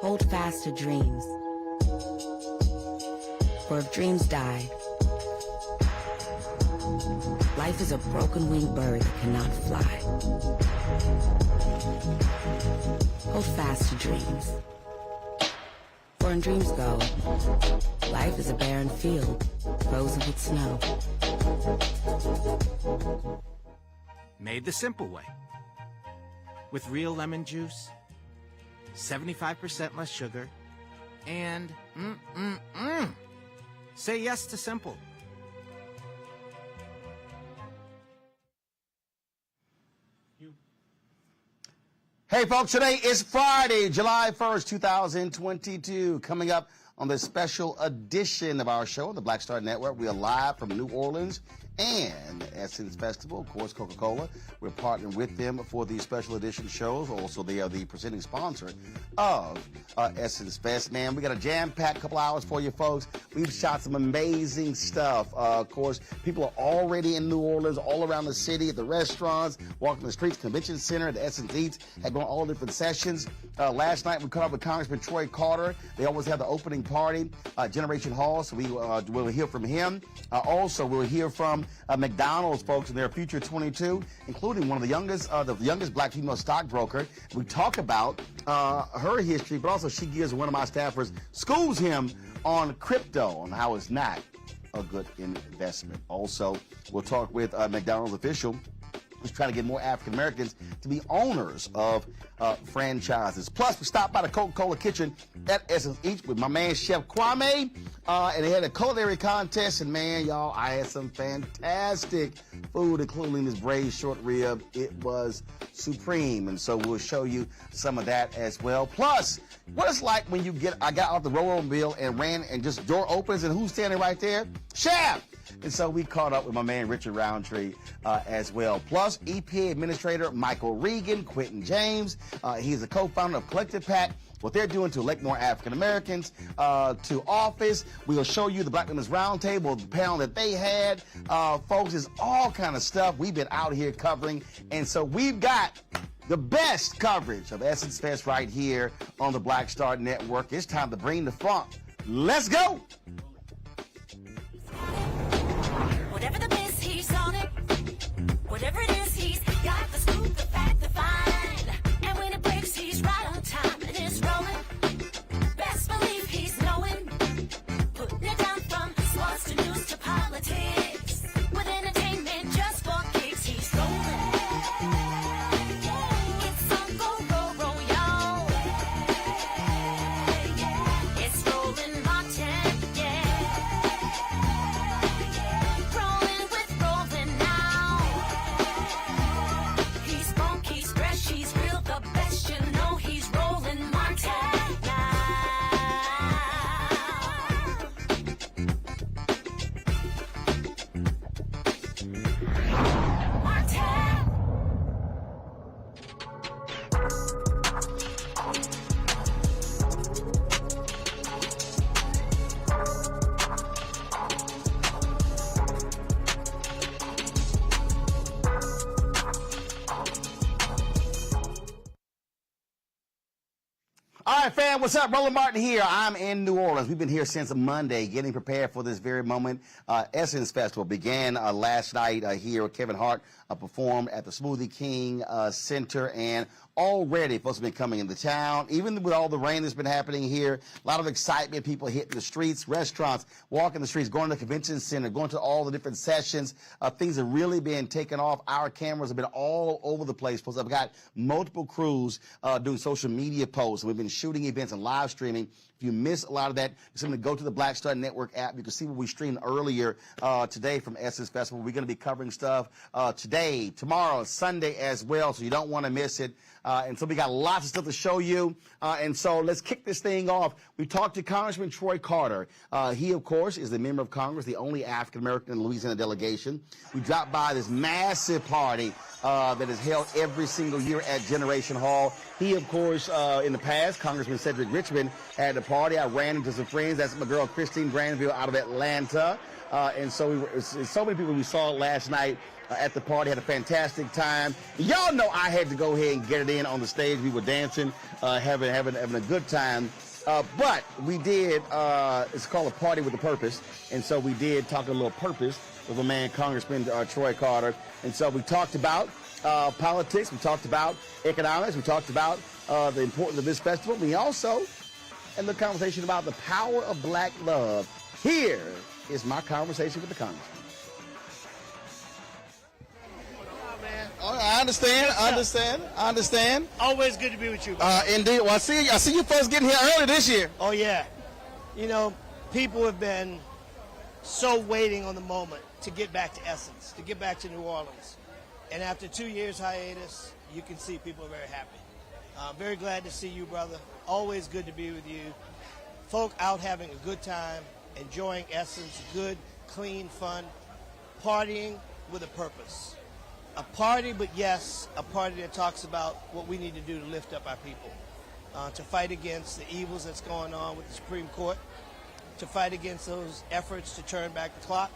Hold fast to dreams. For if dreams die, life is a broken-winged bird that cannot fly. Hold fast to dreams. For when dreams go, life is a barren field, frozen with snow. Made the simple way. With real lemon juice, 75% less sugar, and say yes to simple. Hey folks, today is Friday, July 1st, 2022. Coming up on this special edition of our show, the Black Star Network, we are live from New Orleans and Essence Festival. Of course, Coca-Cola. We're partnering with them for these special edition shows. Also, they are the presenting sponsor of Essence Fest. Man, we got a jam-packed couple hours for you folks. We've shot some amazing stuff. Of course, people are already in New Orleans, all around the city, at the restaurants, walking the streets, convention center, the Essence Eats, had gone all different sessions. Last night, we caught up with Congressman Troy Carter. They always have the opening party, Generation Hall, so we will hear from him. Also, we'll hear from McDonald's folks in their Future 22, including one of the youngest black female stockbroker. We talk about her history, but also she gives one of my staffers, schools him on crypto and how it's not a good investment. Also, we'll talk with McDonald's official who's trying to get more African Americans to be owners of franchises. Plus, we stopped by the Coca-Cola kitchen at Essence Eats with my man Chef Kwame, and they had a culinary contest, and man, y'all, I had some fantastic food, including this braised short rib. It was supreme, and so we'll show you some of that as well. Plus, what it's like when I got off the roll-on-bill and ran, and just door opens, and who's standing right there? Chef! And so we caught up with my man Richard Roundtree as well. Plus, EPA Administrator Michael Regan, Quentin James. He's a co-founder of Collective PAC. What they're doing to elect more African Americans to office. We'll show you the Black Women's Roundtable, the panel that they had. Folks, it's all kind of stuff we've been out here covering. And so we've got the best coverage of Essence Fest right here on the Black Star Network. It's time to bring the funk. Let's go! Whatever the miss, he's on it. Whatever it is, he's got the scoop, the fact, the find. And when it breaks, he's right on time and it's rolling. Best believe he's knowing. Putting it down from sports to news to politics. With entertainment just for kicks, he's rolling. It's on go, y'all. It's Roland Martin, yeah. Rolling with Roland now. He's funky, he's fresh, he's real, the best, you know he's Roland Martin now. Martin. All right, fam, what's up? Roland Martin here. I'm in New Orleans. We've been here since Monday, getting prepared for this very moment. Essence Festival began last night here. Kevin Hart performed at the Smoothie King Center, and already folks have been coming into town. Even with all the rain that's been happening here, a lot of excitement, people hitting the streets, restaurants, walking the streets, going to the convention center, going to all the different sessions. Things have really been taken off. Our cameras have been all over the place. Folks, I've got multiple crews doing social media posts. We've been shooting events and live streaming. If you miss a lot of that, simply go to the Black Star Network app. You can see what we streamed earlier today from Essence Festival. We're going to be covering stuff today, tomorrow, Sunday as well, so you don't want to miss it. And so we got lots of stuff to show you. And so let's kick this thing off. We talked to Congressman Troy Carter. He, of course, is the member of Congress, the only African-American in the Louisiana delegation. We dropped by this massive party that is held every single year at Generation Hall. He, of course, in the past, Congressman Cedric Richmond had the party. I ran into some friends. That's my girl Christine Granville out of Atlanta. And so so many people we saw last night at the party, had a fantastic time. Y'all know I had to go ahead and get it in on the stage. We were dancing, having a good time. But we did, it's called a party with a purpose. And so we did talk a little purpose with a man, Congressman Troy Carter. And so we talked about politics. We talked about economics. We talked about the importance of this festival. We also had a conversation about the power of black love. Here is my conversation with the Congressman. I understand. Always good to be with you. Indeed. Well, I see you folks getting here early this year. Oh, yeah. You know, people have been so waiting on the moment to get back to Essence, to get back to New Orleans. And after 2 years hiatus, you can see people are very happy. Very glad to see you, brother. Always good to be with you. Folk out having a good time, enjoying Essence, good, clean, fun. partying with a purpose. A party, but yes, a party that talks about what we need to do to lift up our people, to fight against the evils that's going on with the Supreme Court, to fight against those efforts to turn back the clock.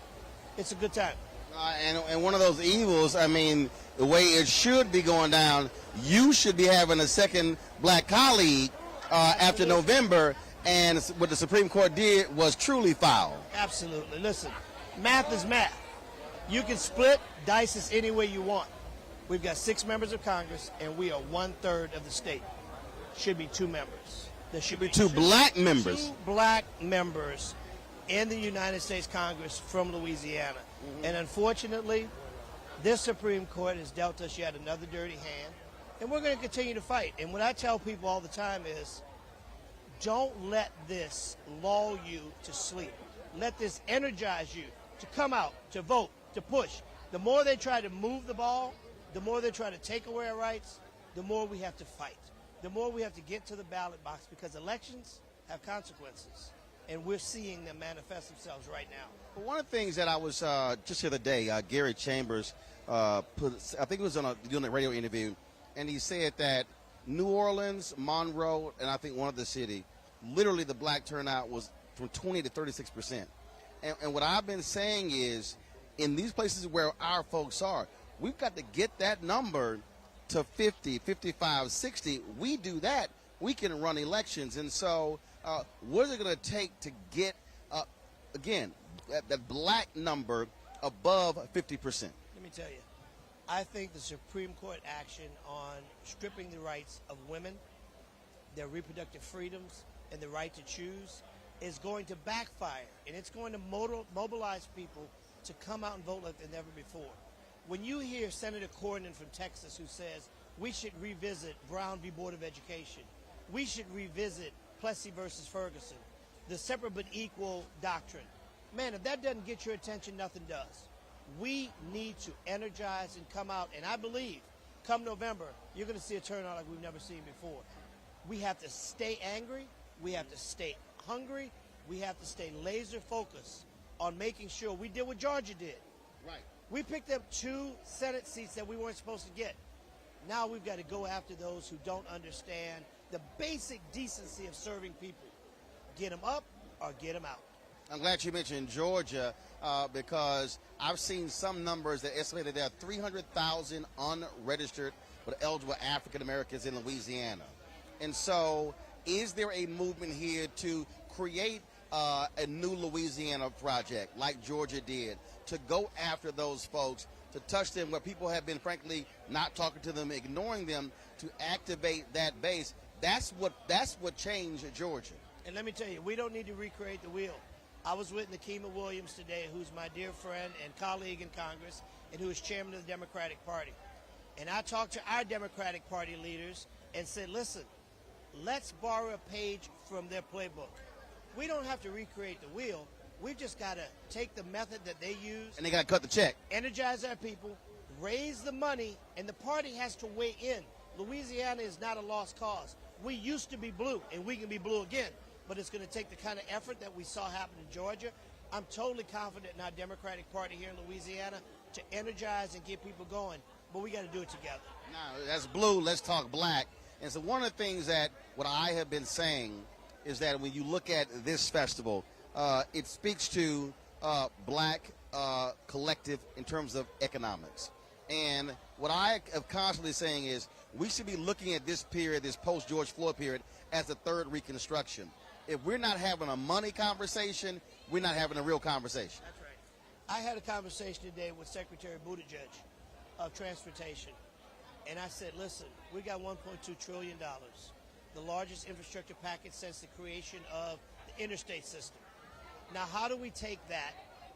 It's a good time. And one of those evils, I mean, the way it should be going down, you should be having a second black colleague after November, and what the Supreme Court did was truly foul. Absolutely. Listen, math is math. You can split, dice this any way you want. We've got 6 members of Congress, and we are 1/3 of the state. Should be 2 members. There should be 2 black members. 2 black members in the United States Congress from Louisiana. And unfortunately, this Supreme Court has dealt us yet another dirty hand, and we're going to continue to fight. And what I tell people all the time is, don't let this lull you to sleep. Let this energize you to come out, to vote, to push. The more they try to move the ball, the more they try to take away our rights, the more we have to fight. The more we have to get to the ballot box, because elections have consequences, and we're seeing them manifest themselves right now. One of the things that I was just the other day, Gary Chambers I think it was doing a radio interview, and he said that New Orleans, Monroe, and I think one other city, literally the black turnout was from 20 to 36%. And what I've been saying is, in these places where our folks are, we've got to get that number to 50, 55, 60. We do that, we can run elections. And so what is it going to take to get, again, that black number above 50%? Let me tell you, I think the Supreme Court action on stripping the rights of women, their reproductive freedoms, and the right to choose is going to backfire, and it's going to mobilize people to come out and vote like they've never before. When you hear Senator Cornyn from Texas who says we should revisit Brown v. Board of Education, we should revisit Plessy versus Ferguson, the separate but equal doctrine, man, if that doesn't get your attention, nothing does. We need to energize and come out, and I believe come November, you're going to see a turnout like we've never seen before. We have to stay angry. We have to stay hungry. We have to stay laser focused on making sure we did what Georgia did. Right. We picked up 2 Senate seats that we weren't supposed to get. Now we've got to go after those who don't understand the basic decency of serving people. Get them up or get them out. I'm glad you mentioned Georgia because I've seen some numbers that estimate that there are 300,000 unregistered but eligible African Americans in Louisiana. And so is there a movement here to create a new Louisiana project like Georgia did, to go after those folks, to touch them where people have been, frankly, not talking to them, ignoring them, to activate that base? That's what changed Georgia. And let me tell you, we don't need to recreate the wheel. I was with Nikema Williams today, who's my dear friend and colleague in Congress, and who is chairman of the Democratic Party. And I talked to our Democratic Party leaders and said, listen, let's borrow a page from their playbook. We don't have to recreate the wheel. We've just got to take the method that they use. And they got to cut the check. Energize our people, raise the money, and the party has to weigh in. Louisiana is not a lost cause. We used to be blue, and we can be blue again. But it's going to take the kind of effort that we saw happen in Georgia. I'm totally confident in our Democratic Party here in Louisiana to energize and get people going. But we got to do it together. Now, that's blue. Let's talk black. And so one of the things that what I have been saying is that when you look at this festival, it speaks to black collective in terms of economics. And what I am constantly saying is we should be looking at this period, this post-George Floyd period, as a third Reconstruction. If we're not having a money conversation, we're not having a real conversation. That's right. I had a conversation today with Secretary Buttigieg of Transportation, and I said, listen, we got $1.2 trillion, the largest infrastructure package since the creation of the interstate system. Now, how do we take that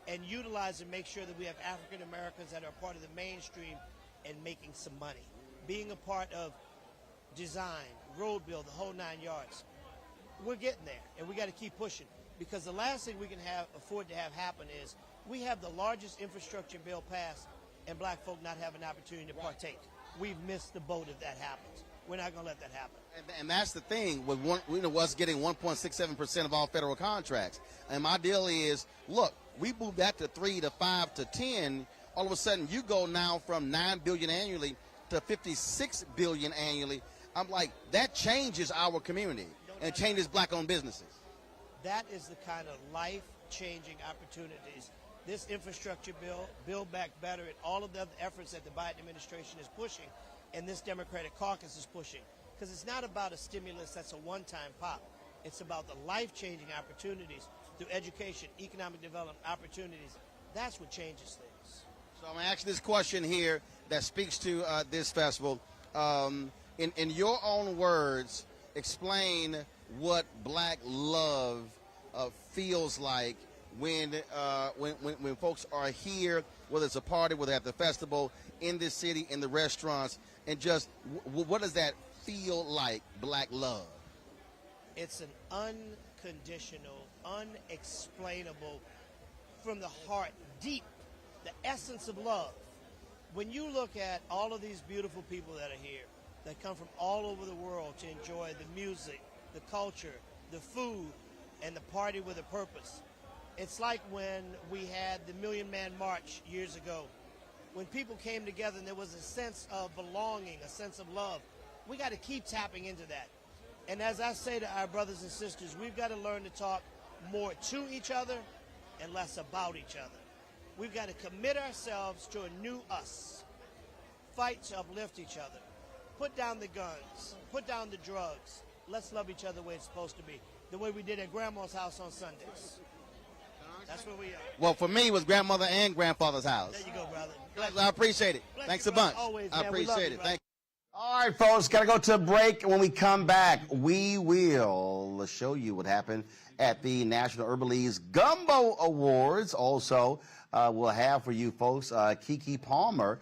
and utilize and make sure that we have African Americans that are part of the mainstream and making some money, being a part of design, road build, the whole 9 yards? We're getting there, and we got to keep pushing, because the last thing we can afford to have happen is we have the largest infrastructure bill passed and black folk not have an opportunity to partake. We've missed the boat if that happens. We're not going to let that happen. And that's the thing with us getting 1.67% of all federal contracts. And my deal is, look, we move that to 3 to 5 to 10. All of a sudden, you go now from $9 billion annually to $56 billion annually. I'm like, that changes our community and changes black-owned businesses. That is the kind of life-changing opportunities this infrastructure bill, Build Back Better, and all of the other efforts that the Biden administration is pushing and this Democratic caucus is pushing. Because it's not about a stimulus that's a one-time pop. It's about the life-changing opportunities through education, economic development opportunities. That's what changes things. So I'm going to ask this question here that speaks to this festival. In your own words, explain what black love feels like when folks are here, whether it's a party, whether at the festival, in this city, in the restaurants, and just what does that feel like, black love? It's an unconditional, unexplainable, from the heart, deep, the essence of love. When you look at all of these beautiful people that are here, that come from all over the world to enjoy the music, the culture, the food, and the party with a purpose. It's like when we had the Million Man March years ago, when people came together and there was a sense of belonging, a sense of love. We got to keep tapping into that. And as I say to our brothers and sisters, we've got to learn to talk more to each other and less about each other. We've got to commit ourselves to a new us, fight to uplift each other, put down the guns, put down the drugs. Let's love each other the way it's supposed to be, the way we did at Grandma's house on Sundays. That's where we are. Well, for me, it was grandmother and grandfather's house. There you go, brother. I appreciate it. Bless Thanks you, a bunch. brother. Always, I man. We love appreciate you, it. brother. Thank you. All right, folks, got to go to a break. When we come back, we will show you what happened at the National Urban League's Gumbo Awards. Also, we'll have for you folks Kiki Palmer.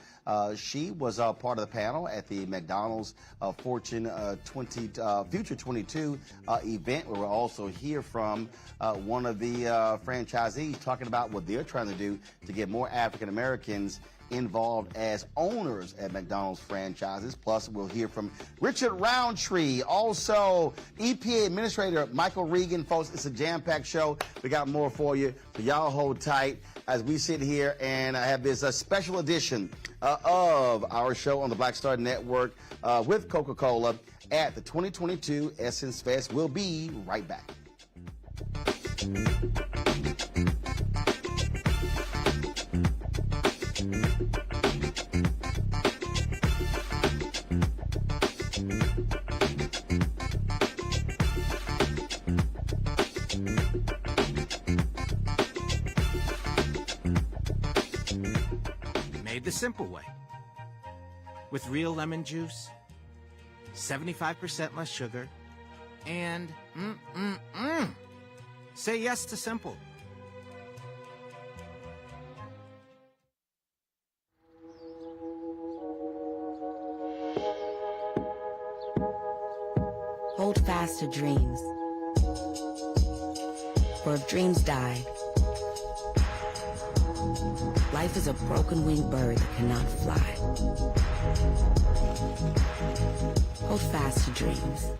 She was part of the panel at the McDonald's Fortune 20 Future 22 event. Where we'll also hear from one of the franchisees talking about what they're trying to do to get more African Americans involved as owners at McDonald's franchises. Plus, we'll hear from Richard Roundtree, also EPA Administrator Michael Regan. Folks, it's a jam-packed show. We got more for you, so y'all hold tight as we sit here and have this special edition of our show on the Black Star Network with Coca-Cola at the 2022 Essence Fest. We'll be right back. Made the simple way. With real lemon juice, 75% less sugar, and say yes to simple. Hold fast to dreams. For if dreams die, life is a broken-winged bird that cannot fly. Hold fast to dreams.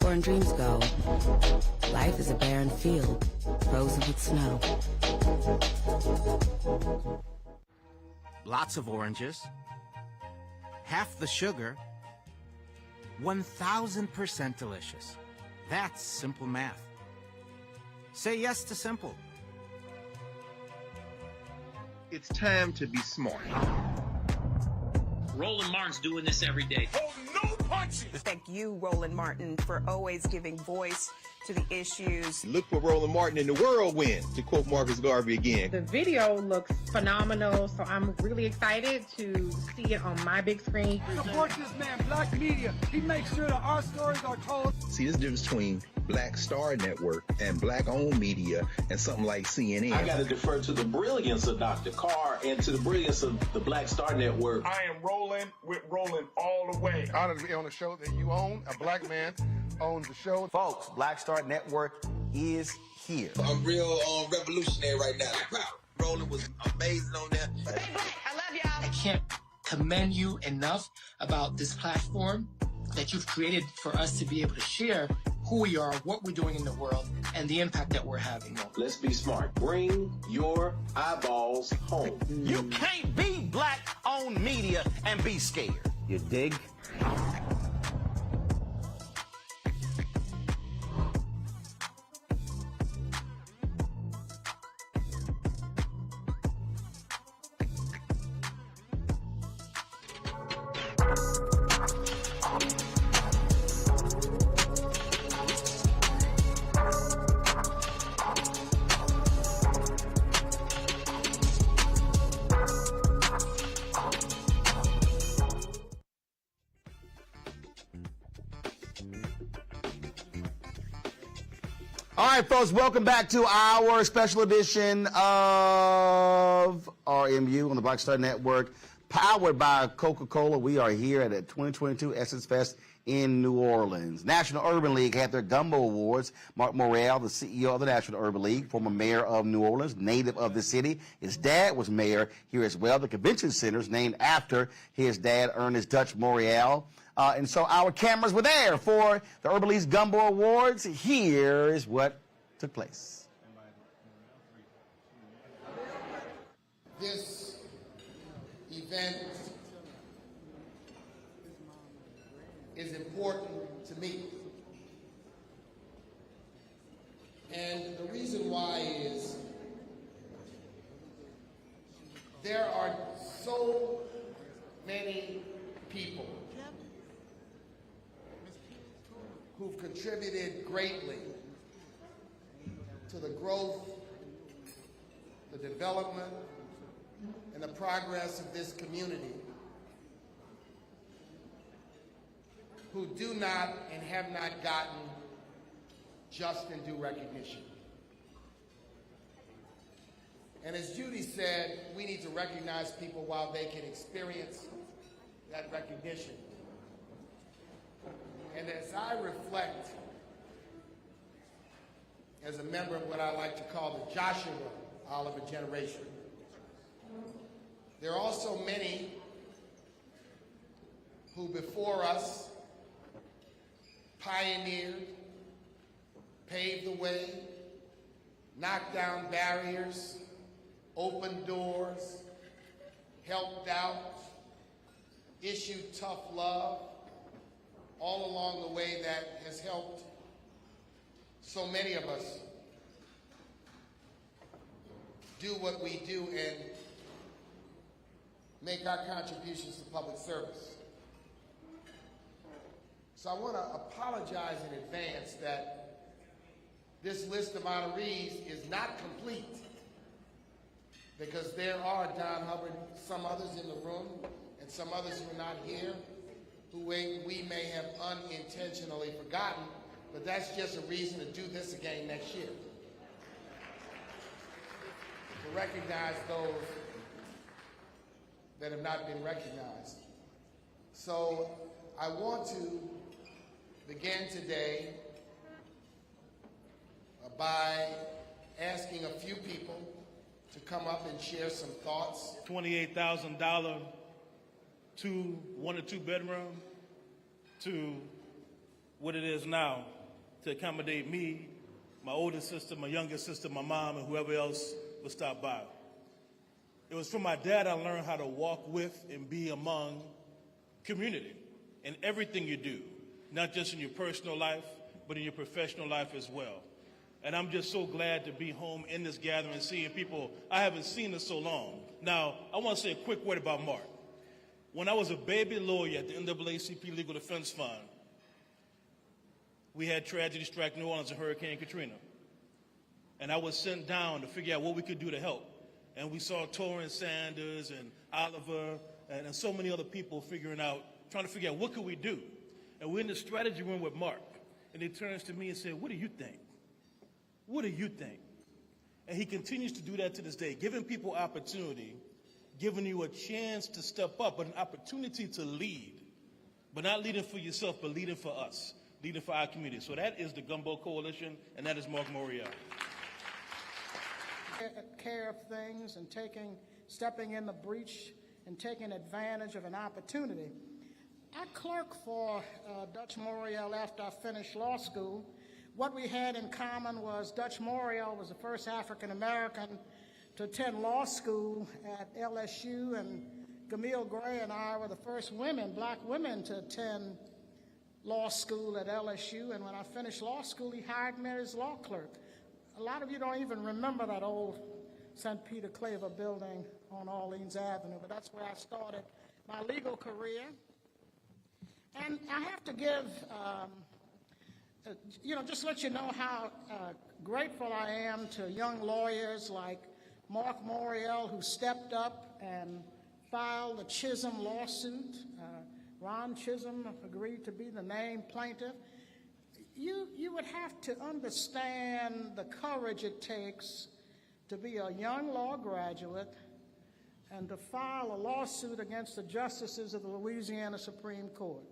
For when dreams go, life is a barren field, frozen with snow. Lots of oranges, half the sugar, 1,000% delicious. That's simple math. Say yes to simple. It's time to be smart. Roland Martin's doing this every day. Thank you, Roland Martin, for always giving voice to the issues. Look for Roland Martin in the whirlwind, to quote Marcus Garvey again. The video looks phenomenal, so I'm really excited to see it on my big screen. Support this man, Black Media. He makes sure that our stories are told. See, this difference between Black Star Network and Black-owned media and something like CNN. I got to defer to the brilliance of Dr. Carr and to the brilliance of the Black Star Network. I am Roland with Roland all the way. Honored to be on a show that you own. A black man owns the show. Folks, Black Star Network is here. I'm real revolutionary right now. Roland was amazing on that. I love y'all. I can't commend you enough about this platform that you've created for us to be able to share who we are, what we're doing in the world, and the impact that we're having. Let's be smart. Bring your eyeballs home. You can't be black-owned media and be scared. You dig? All right, folks, welcome back to our special edition of RMU on the Black Star Network, powered by Coca-Cola. We are here at the 2022 Essence Fest in New Orleans. National Urban League had their Gumbo Awards. Mark Morrell, the CEO of the National Urban League, former mayor of New Orleans, native of the city. His dad was mayor here as well. The convention center is named after his dad, Ernest Dutch Morrell. And so our cameras were there for the Urban League's Gumbo Awards. Here is what took place. This event is important to me. And the reason why is there are so many people who've contributed greatly to the growth, the development, and the progress of this community, who do not and have not gotten just and due recognition. And as Judy said, we need to recognize people while they can experience that recognition. And as I reflect as a member of what I like to call the Joshua Oliver generation, there are also many who before us pioneered, paved the way, knocked down barriers, opened doors, helped out, issued tough love, all along the way that has helped so many of us do what we do and make our contributions to public service. So I want to apologize in advance that this list of honorees is not complete, because there are, Don Hubbard, some others in the room and some others who are not here who we may have unintentionally forgotten, but that's just a reason to do this again next year. To recognize those that have not been recognized. So I want to begin today by asking a few people to come up and share some thoughts. $28,000 to 1 or 2 bedroom to what it is now, to accommodate me, my older sister, my younger sister, my mom, and whoever else would stop by. It was from my dad I learned how to walk with and be among community in everything you do, not just in your personal life, but in your professional life as well. And I'm just so glad to be home in this gathering, seeing people I haven't seen in so long. Now, I want to say a quick word about Mark. When I was a baby lawyer at the NAACP Legal Defense Fund, we had tragedy strike New Orleans in Hurricane Katrina. And I was sent down to figure out what we could do to help. And we saw Torrance Sanders and Oliver and so many other people trying to figure out what could we do. And we're in the strategy room with Mark. And he turns to me and said, "What do you think? What do you think?" And he continues to do that to this day, giving people opportunity, giving you a chance to step up, but an opportunity to lead. But not leading for yourself, but leading for us, leading for our community. So that is the Gumbo Coalition, and that is Mark Morial. Care of things and stepping in the breach and taking advantage of an opportunity. I clerked for Dutch Morial after I finished law school, what we had in common was Dutch Morial was the first African-American to attend law school at LSU, and Camille Gray and I were the first black women to attend law school at LSU, and when I finished law school, he hired me as law clerk. A lot of you don't even remember that old St. Peter Claver building on Orleans Avenue, but that's where I started my legal career. And I have to give, just let you know how grateful I am to young lawyers like Mark Morial, who stepped up and filed the Chisholm lawsuit. Ron Chisholm agreed to be the named plaintiff. You would have to understand the courage it takes to be a young law graduate and to file a lawsuit against the justices of the Louisiana Supreme Court.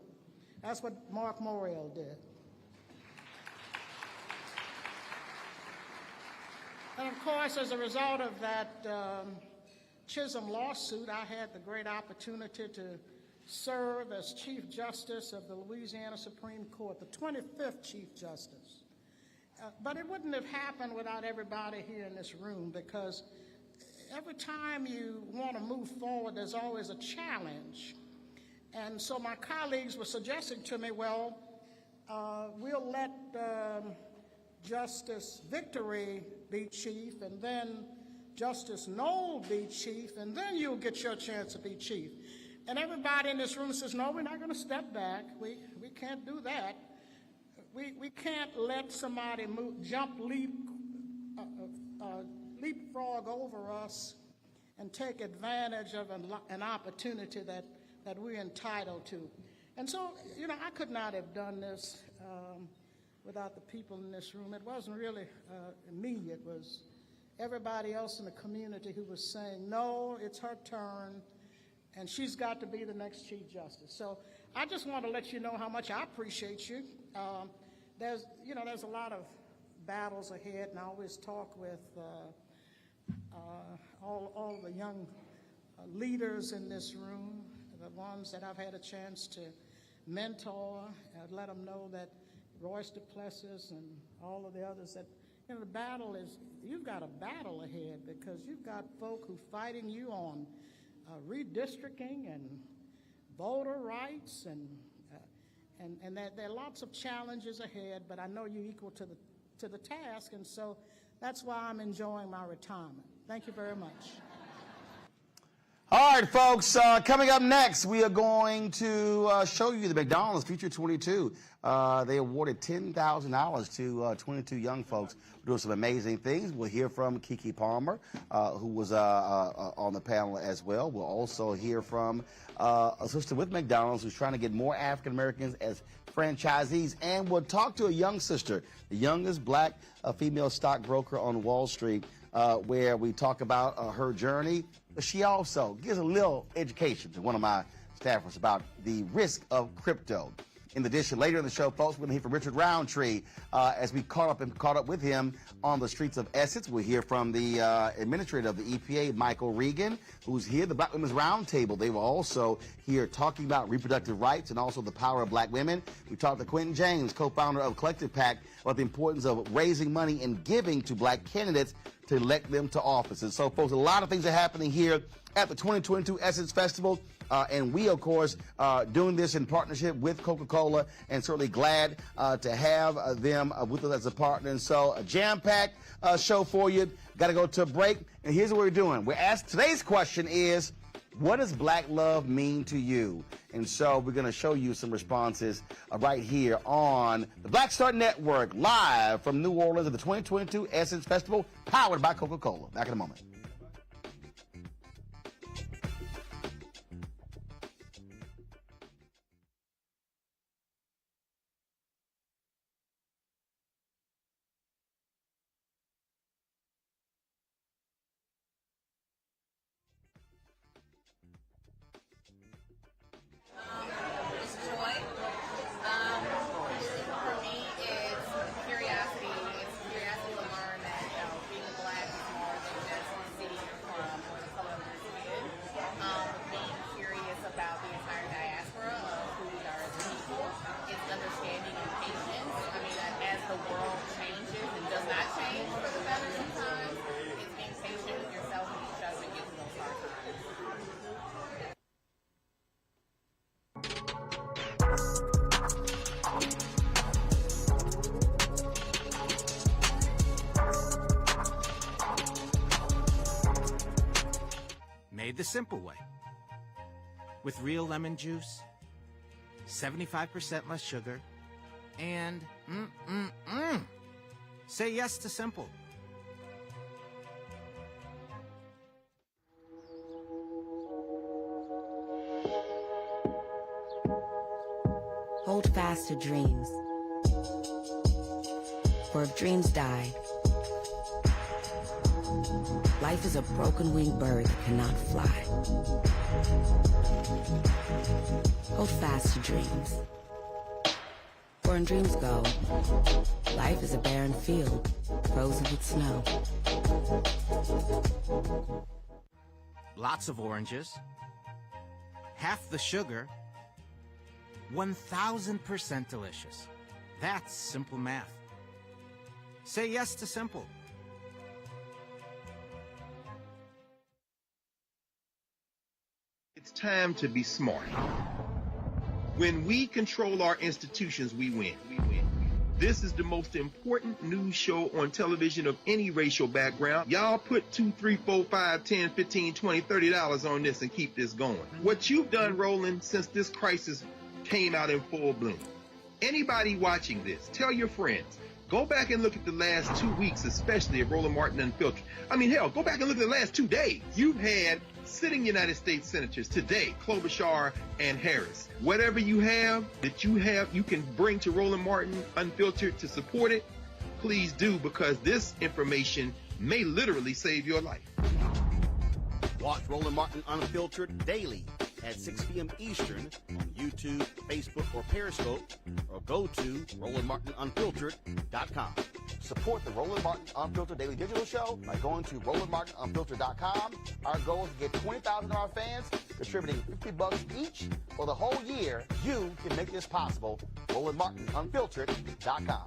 That's what Mark Morial did. And of course, as a result of that Chisholm lawsuit, I had the great opportunity to serve as Chief Justice of the Louisiana Supreme Court, the 25th Chief Justice. But it wouldn't have happened without everybody here in this room, because every time you want to move forward, there's always a challenge. And so my colleagues were suggesting to me, well, we'll let Justice Victory be chief, and then Justice Knoll be chief, and then you'll get your chance to be chief. And everybody in this room says, no, we're not going to step back. We can't do that. We can't let somebody leapfrog over us and take advantage of an opportunity that we're entitled to. And so, I could not have done this without the people in this room. It wasn't really me. It was everybody else in the community who was saying, no, it's her turn, and she's got to be the next Chief Justice. So I just want to let you know how much I appreciate you. There's a lot of battles ahead, and I always talk with all the young leaders in this room, the ones that I've had a chance to mentor. I'd let them know that Royce Duplessis and all of the others, that the battle is, you've got a battle ahead, because you've got folk who are fighting you on redistricting and voter rights, and there are lots of challenges ahead, but I know you're equal to the task, and so that's why I'm enjoying my retirement. Thank you very much. All right, folks, coming up next, we are going to show you the McDonald's Future 22. They awarded $10,000 to 22 young folks who are doing some amazing things. We'll hear from Keke Palmer, who was on the panel as well. We'll also hear from a sister with McDonald's who's trying to get more African Americans as franchisees. And we'll talk to a young sister, the youngest black female stockbroker on Wall Street, where we talk about her journey. But she also gives a little education to one of my staffers about the risk of crypto. In addition, later in the show, folks, we're going to hear from Richard Roundtree as we caught up with him on the streets of Essex. We'll hear from the administrator of the EPA, Michael Regan, who's here, the Black Women's Roundtable. They were also here talking about reproductive rights and also the power of black women. We talked to Quentin James, co-founder of Collective PAC, about the importance of raising money and giving to black candidates to elect them to office. And so, folks, a lot of things are happening here at the 2022 Essence Festival. And we, of course, are doing this in partnership with Coca-Cola, and certainly glad to have them with us as a partner. And so a jam-packed show for you. Got to go to a break. And here's what we're doing. Today's question is, what does black love mean to you? And so we're going to show you some responses right here on the Black Star Network, live from New Orleans at the 2022 Essence Festival, powered by Coca-Cola. Back in a moment. It's joy. For me, it's curiosity. It's curiosity to learn that being black is more than just made the simple way. With real lemon juice, 75% less sugar, and say yes to simple. Hold fast to dreams. For if dreams die, life is a broken-winged bird that cannot fly. Hold fast to dreams. For when dreams go, life is a barren field, frozen with snow. Lots of oranges, half the sugar, 1,000% delicious. That's simple math. Say yes to simple. It's time to be smart. When we control our institutions, we win. This is the most important news show on television of any racial background. Y'all put $2, $3, $4, $5, $10, $15, $20, $30 on this and keep this going. What you've done, Roland, since this crisis came out in full bloom. Anybody watching this, tell your friends. Go back and look at the last 2 weeks, especially of Roland Martin Unfiltered. I mean, hell, go back and look at the last 2 days. You've had sitting United States senators today, Klobuchar and Harris. Whatever you have that you can bring to Roland Martin Unfiltered to support it, please do, because this information may literally save your life. Watch Roland Martin Unfiltered daily at 6 p.m. Eastern on YouTube, Facebook, or Periscope, or go to RolandMartinUnfiltered.com. Support the Roland Martin Unfiltered Daily Digital Show by going to RolandMartinUnfiltered.com. Our goal is to get 20,000 of our fans contributing $50 each for the whole year. You can make this possible. RolandMartinUnfiltered.com.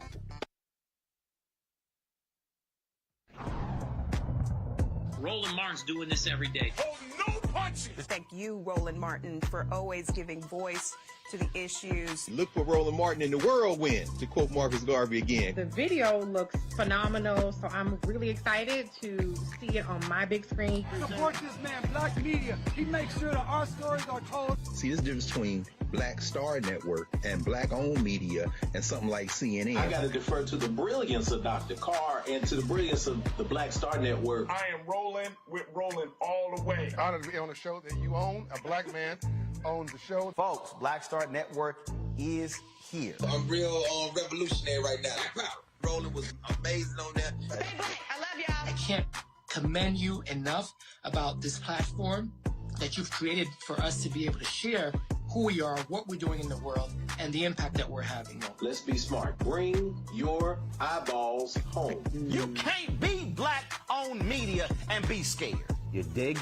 Roland Martin's doing this every day. Oh, no punches! Thank you, Roland Martin, for always giving voice to the issues. Look for Roland Martin in the whirlwind, to quote Marcus Garvey again. The video looks phenomenal, so I'm really excited to see it on my big screen. Support this man, Black Media. He makes sure that our stories are told. See, there's a difference between Black Star Network and Black-owned media and something like CNN. I got to defer to the brilliance of Dr. Carr and to the brilliance of the Black Star Network. I am Roland with Roland all the way. Honored to be on a show that you own. A black man owns the show. Folks, Black Star Network is here. I'm real revolutionary right now. Roland was amazing on that. I love y'all. I can't commend you enough about this platform that you've created for us to be able to share who we are, what we're doing in the world, and the impact that we're having. Let's be smart. Bring your eyeballs home. You can't be black-owned media and be scared. You dig?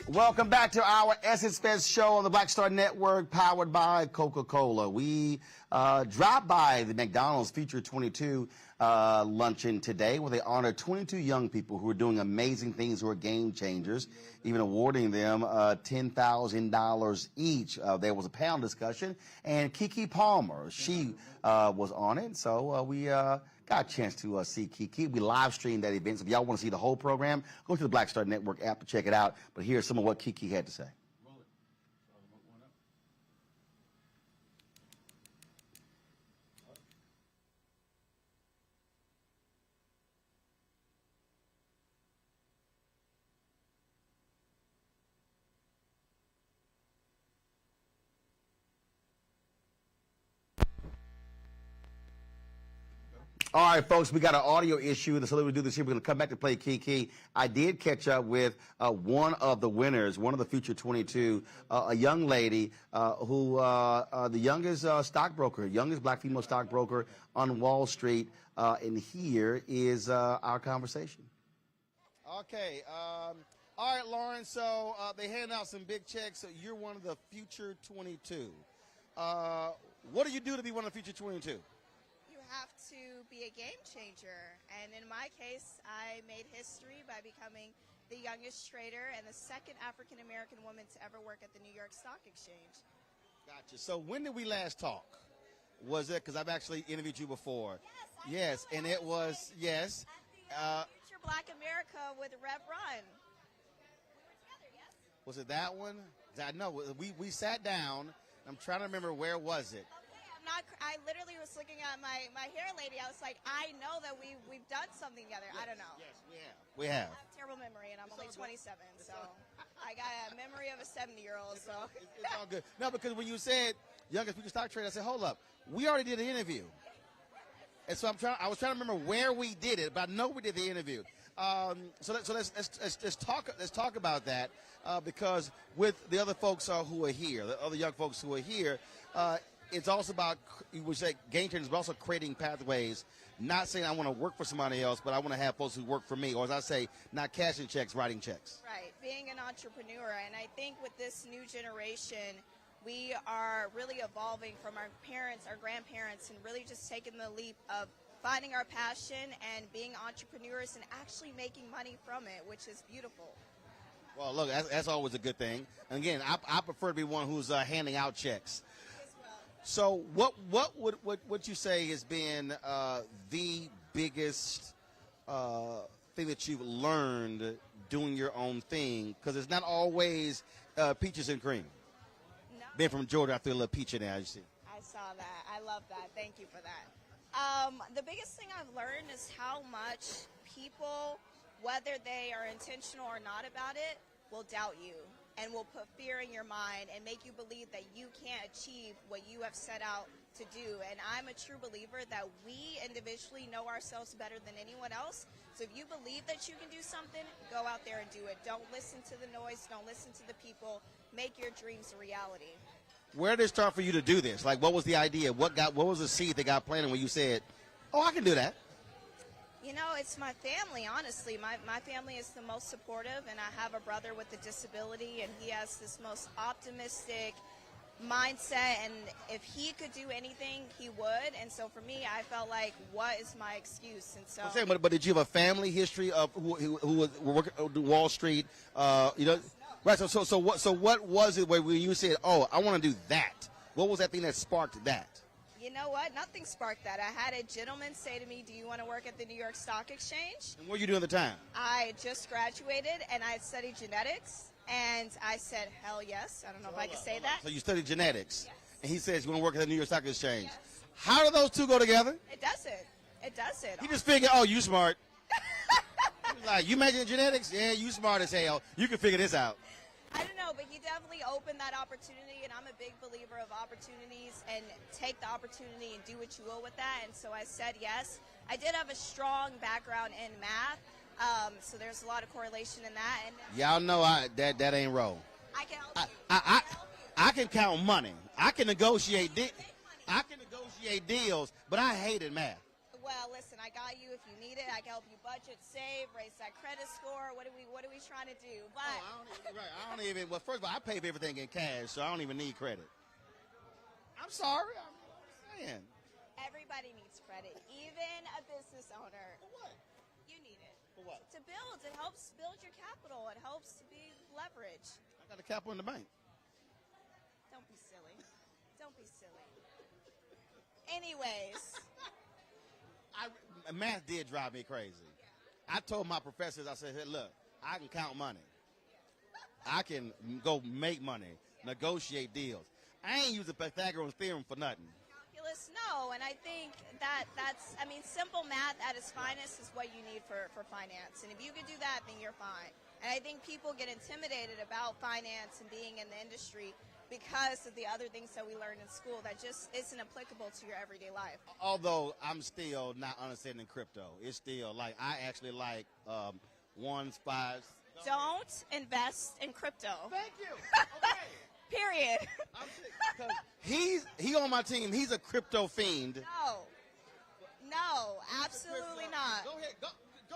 Welcome back to our Essence Fest show on the Black Star Network, powered by Coca-Cola. We dropped by the McDonald's Future 22 luncheon today, where they honored 22 young people who are doing amazing things, who are game changers, even awarding them $10,000 each. There was a panel discussion, and Keke Palmer, she was on it, so we got a chance to see Keke. We live streamed that event, so if y'all want to see the whole program, go to the Black Star Network app to check it out. But here's some of what Keke had to say. All right, folks, we got an audio issue. So we're going to do this here. We're going to come back to play Kiki. I did catch up with one of the winners, one of the Future 22, a young lady who, the youngest stockbroker, youngest black female stockbroker on Wall Street. And here is our conversation. Okay. All right, Lauren. So they hand out some big checks. So you're one of the Future 22. What do you do to be one of the Future 22? Have to be a game changer, and in my case I made history by becoming the youngest trader and the second African American woman to ever work at the New York Stock Exchange. Gotcha. So when did we last talk? Was it, because I've actually interviewed you before? Yes, and it was yes Future Black America with Rev Run. We were together, yes. Was it that one? No, we sat down. I'm trying to remember, where was it? I literally was looking at my hair lady. I was like, I know that we've done something together. Yes, I don't know. Yes, we have. We have. I have terrible memory, and I'm only 27, so I got a memory of a 70-year-old. So it's all good. No, because when you said youngest future stock trader, I said, hold up, we already did an interview, and so I was trying to remember where we did it, but I know we did the interview. So let's talk about that because with the other folks who are here, the other young folks who are here. It's also about, you would say, game changers, but also creating pathways. Not saying I want to work for somebody else, but I want to have folks who work for me. Or as I say, not cashing checks, writing checks. Right, being an entrepreneur. And I think with this new generation, we are really evolving from our parents, our grandparents, and really just taking the leap of finding our passion and being entrepreneurs and actually making money from it, which is beautiful. Well, look, that's always a good thing. And again, I prefer to be one who's handing out checks. So what would you say has been the biggest thing that you've learned doing your own thing? Because it's not always peaches and cream. No. Being from Georgia, I threw a little peach in there, as you see. I saw that. I love that. Thank you for that. The biggest thing I've learned is how much people, whether they are intentional or not about it, will doubt you and will put fear in your mind and make you believe that you can't achieve what you have set out to do. And I'm a true believer that we individually know ourselves better than anyone else. So if you believe that you can do something, go out there and do it. Don't listen to the noise. Don't listen to the people. Make your dreams a reality. Where did it start for you to do this? Like, what was the idea? What was the seed that got planted when you said, oh, I can do that? You know, it's my family, honestly. My family is the most supportive, and I have a brother with a disability, and he has this most optimistic mindset, and if he could do anything, he would. And so for me, I felt like, what is my excuse? And so, I'm saying, but did you have a family history of who was working Wall Street? You know, right. So what was it when you said, oh, I want to do that? What was that thing that sparked that? You know what? Nothing sparked that. I had a gentleman say to me, do you want to work at the New York Stock Exchange? And what were you doing at the time? I just graduated, and I had studied genetics, and I said, hell yes. I don't know if I can say that. So you studied genetics, yes. And he says you want to work at the New York Stock Exchange. Yes. How do those two go together? It doesn't. It doesn't. He just figured, oh, you smart. He was like, you majored in genetics? Yeah, you smart as hell. You can figure this out. I don't know, but he definitely opened that opportunity, and I'm a big believer of opportunities and take the opportunity and do what you will with that. And so I said yes. I did have a strong background in math, so there's a lot of correlation in that. And y'all know that ain't roll. I can help you. I can count money. I can negotiate deals, but I hated math. Well, listen, I got you if you need it. I can help you budget, save, raise that credit score. What are we trying to do? But I don't even. Well, first of all, I pay for everything in cash, so I don't even need credit. I'm sorry. I'm saying. Everybody needs credit, even a business owner. For what? You need it. For what? To build. It helps build your capital. It helps to be leverage. I got the capital in the bank. Don't be silly. Don't be silly. Anyways. Math did drive me crazy. I told my professors, I said, hey, look, I can count money. I can go make money, negotiate deals. I ain't use the Pythagorean theorem for nothing. ridiculous? No, and I think that's, I mean, simple math at its finest is what you need for finance. And if you could do that, then you're fine. And I think people get intimidated about finance and being in the industry because of the other things that we learn in school that just isn't applicable to your everyday life. Although I'm still not understanding crypto. It's still like, I actually like ones, fives. Don't invest in crypto. Thank you. Okay. Period. He on my team. He's a crypto fiend. No, absolutely not. Go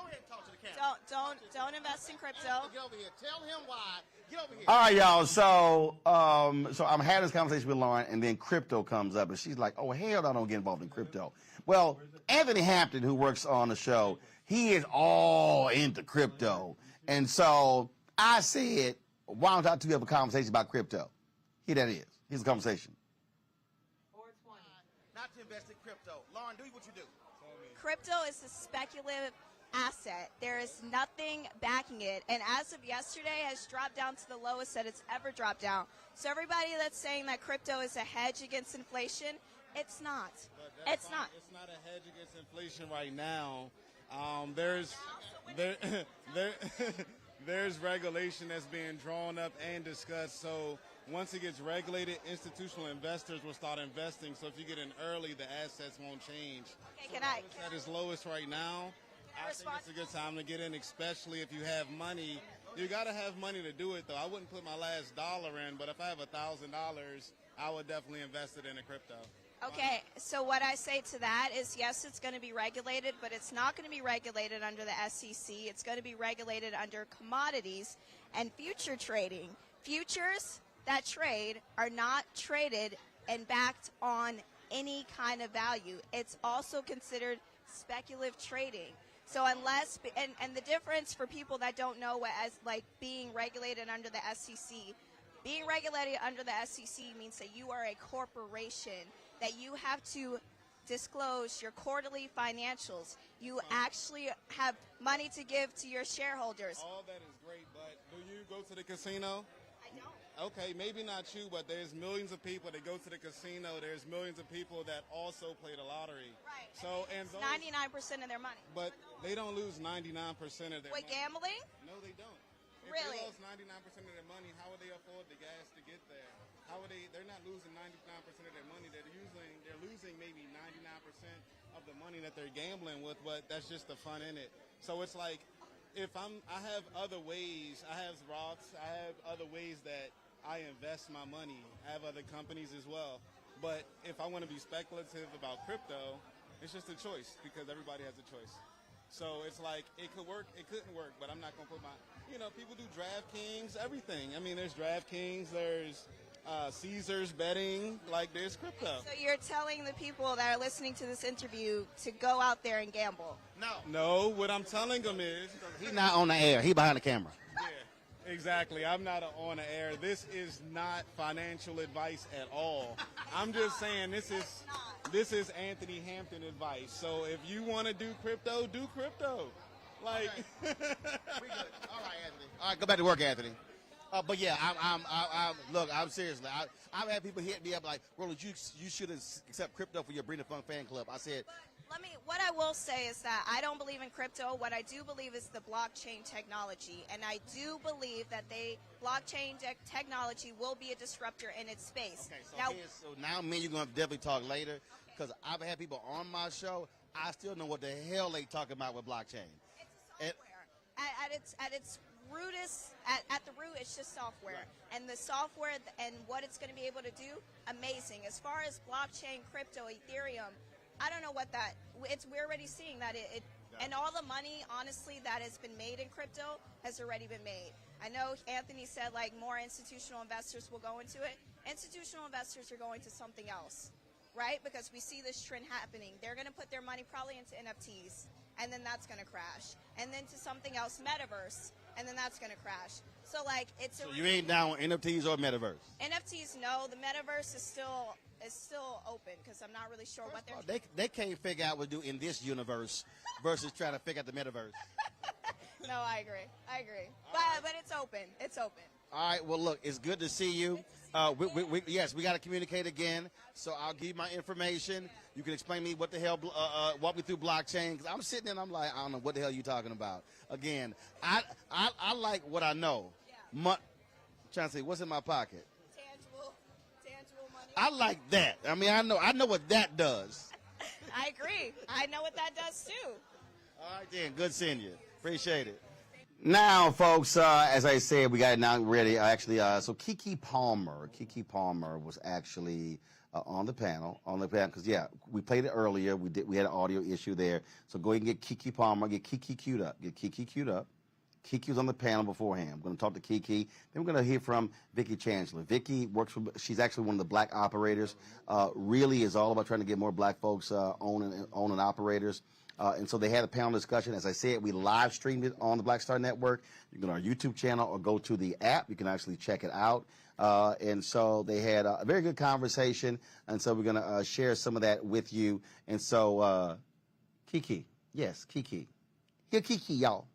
ahead and talk to the camera. Don't invest in crypto. Get over here. Tell him why. Get over here. All right, y'all. So I'm having this conversation with Lauren, and then crypto comes up, and she's like, "Oh hell, I don't get involved in crypto." Well, Anthony Hampton, who works on the show, he is all into crypto, and so I said, "Why don't y'all two have a conversation about crypto?" Here that is. Here's the conversation. 420. Not to invest in crypto. Lauren, do what you do. Crypto is a speculative asset. There is nothing backing it, and as of yesterday has dropped down to the lowest that it's ever dropped down. So everybody that's saying that crypto is a hedge against inflation, it's not. It's not. It's not a hedge against inflation right now. There's regulation that's being drawn up and discussed. So once it gets regulated, institutional investors will start investing. So if you get in early, the assets won't change. Okay, can I at its lowest right now, I think it's a good time to get in, especially if you have money. You got to have money to do it, though. I wouldn't put my last dollar in, but if I have $1,000, I would definitely invest it in a crypto. Okay, so what I say to that is, yes, it's going to be regulated, but it's not going to be regulated under the SEC. It's going to be regulated under commodities and future trading. Futures that trade are not traded and backed on any kind of value. It's also considered speculative trading. So unless, and the difference for people that don't know what as like being regulated under the SEC, being regulated under the SEC means that you are a corporation, that you have to disclose your quarterly financials. You actually have money to give to your shareholders. All that is great, but do you go to the casino? I don't. Okay, maybe not you, but there's millions of people that go to the casino. There's millions of people that also play the lottery. Right. So and those, 99% of their money. But they don't lose 99% of their Wait, money. gambling? No, they don't. If Really? they lost 99% of their money, how would they afford the gas to get there? How would they? They're not losing 99% of their money. They're losing maybe 99% of the money that they're gambling with. But that's just the fun in it. So it's like, if I have other ways. I have Roths. I have other ways that I invest my money. I have other companies as well. But if I want to be speculative about crypto, it's just a choice because everybody has a choice. So it's like, it could work, it couldn't work, but I'm not going to put my, people do DraftKings, everything. I mean, there's DraftKings, there's Caesars betting, like there's crypto. So you're telling the people that are listening to this interview to go out there and gamble? No, what I'm telling them is... He's not on the air, he's behind the camera. Yeah, exactly. I'm not on the air. This is not financial advice at all. I'm just saying this is Anthony Hampton advice. So if you want to do crypto, do crypto. Like, we good. All right, Anthony. All right, go back to work, Anthony. But yeah, I'm seriously. I've had people hit me up like, Roland, you should accept crypto for your Bring the Funk fan club. I said, what I will say is that I don't believe in crypto. What I do believe is the blockchain technology, and I do believe that blockchain technology will be a disruptor in its space. Okay, so now me and you're gonna definitely talk later, because I've had people on my show. I still know what the hell they talking about with blockchain. It's a software. At its rootest, at the root, it's just software. Right. And the software and what it's going to be able to do, amazing. As far as blockchain, crypto, Ethereum, I don't know what we're already seeing that and all the money, honestly, that has been made in crypto has already been made. I know Anthony said like more institutional investors will go into it. Institutional investors are going to something else, right? Because we see this trend happening. They're going to put their money probably into NFTs, and then that's going to crash. And then to something else, metaverse, and then that's going to crash. So like it's. So you ain't down with NFTs or metaverse? NFTs, no. The metaverse is still open because I'm not really sure what they're. They can't figure out what to do in this universe versus trying to figure out the metaverse. No, I agree. But it's open. It's open. All right. Well, look, it's good to see you. Yes, we got to communicate again. So I'll give you my information. You can explain me what the hell, walk me through blockchain. Because I'm sitting there and I'm like, I don't know what the hell you talking about. Again, I like what I know. Trying to say, what's in my pocket? Tangible money. I like that. I mean, I know what that does. I agree. I know what that does too. All right, then. Good seeing you. Appreciate it. Now, folks, as I said, we got it now ready. So Keke Palmer was actually on the panel, because we played it earlier. We had an audio issue there. So go ahead and get Keke Palmer, get Keke queued up. Keke was on the panel beforehand. I'm going to talk to Keke. Then we're going to hear from Vicki Chancellor. Vicki she's actually one of the black operators. Really is all about trying to get more black folks owning operators. And so they had a panel discussion. As I said, we live streamed it on the Black Star Network. You can go to our YouTube channel or go to the app. You can actually check it out. And so they had a very good conversation. And so we're going to share some of that with you. And so, Keke. Yes, Keke. Here, Keke, y'all.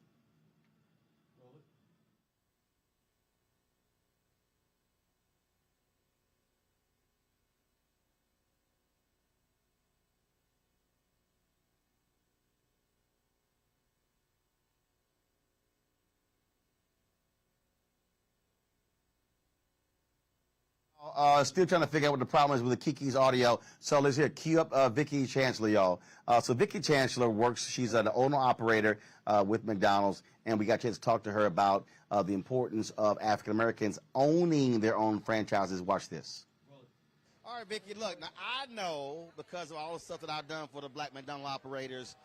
Still trying to figure out what the problem is with the Keke's audio. So let's cue up Vicki Chancellor, y'all. So Vicki Chancellor she's an owner-operator with McDonald's, and we got a chance to talk to her about the importance of African Americans owning their own franchises. Watch this. All right, Vicki, look, now I know because of all the stuff that I've done for the black McDonald operators,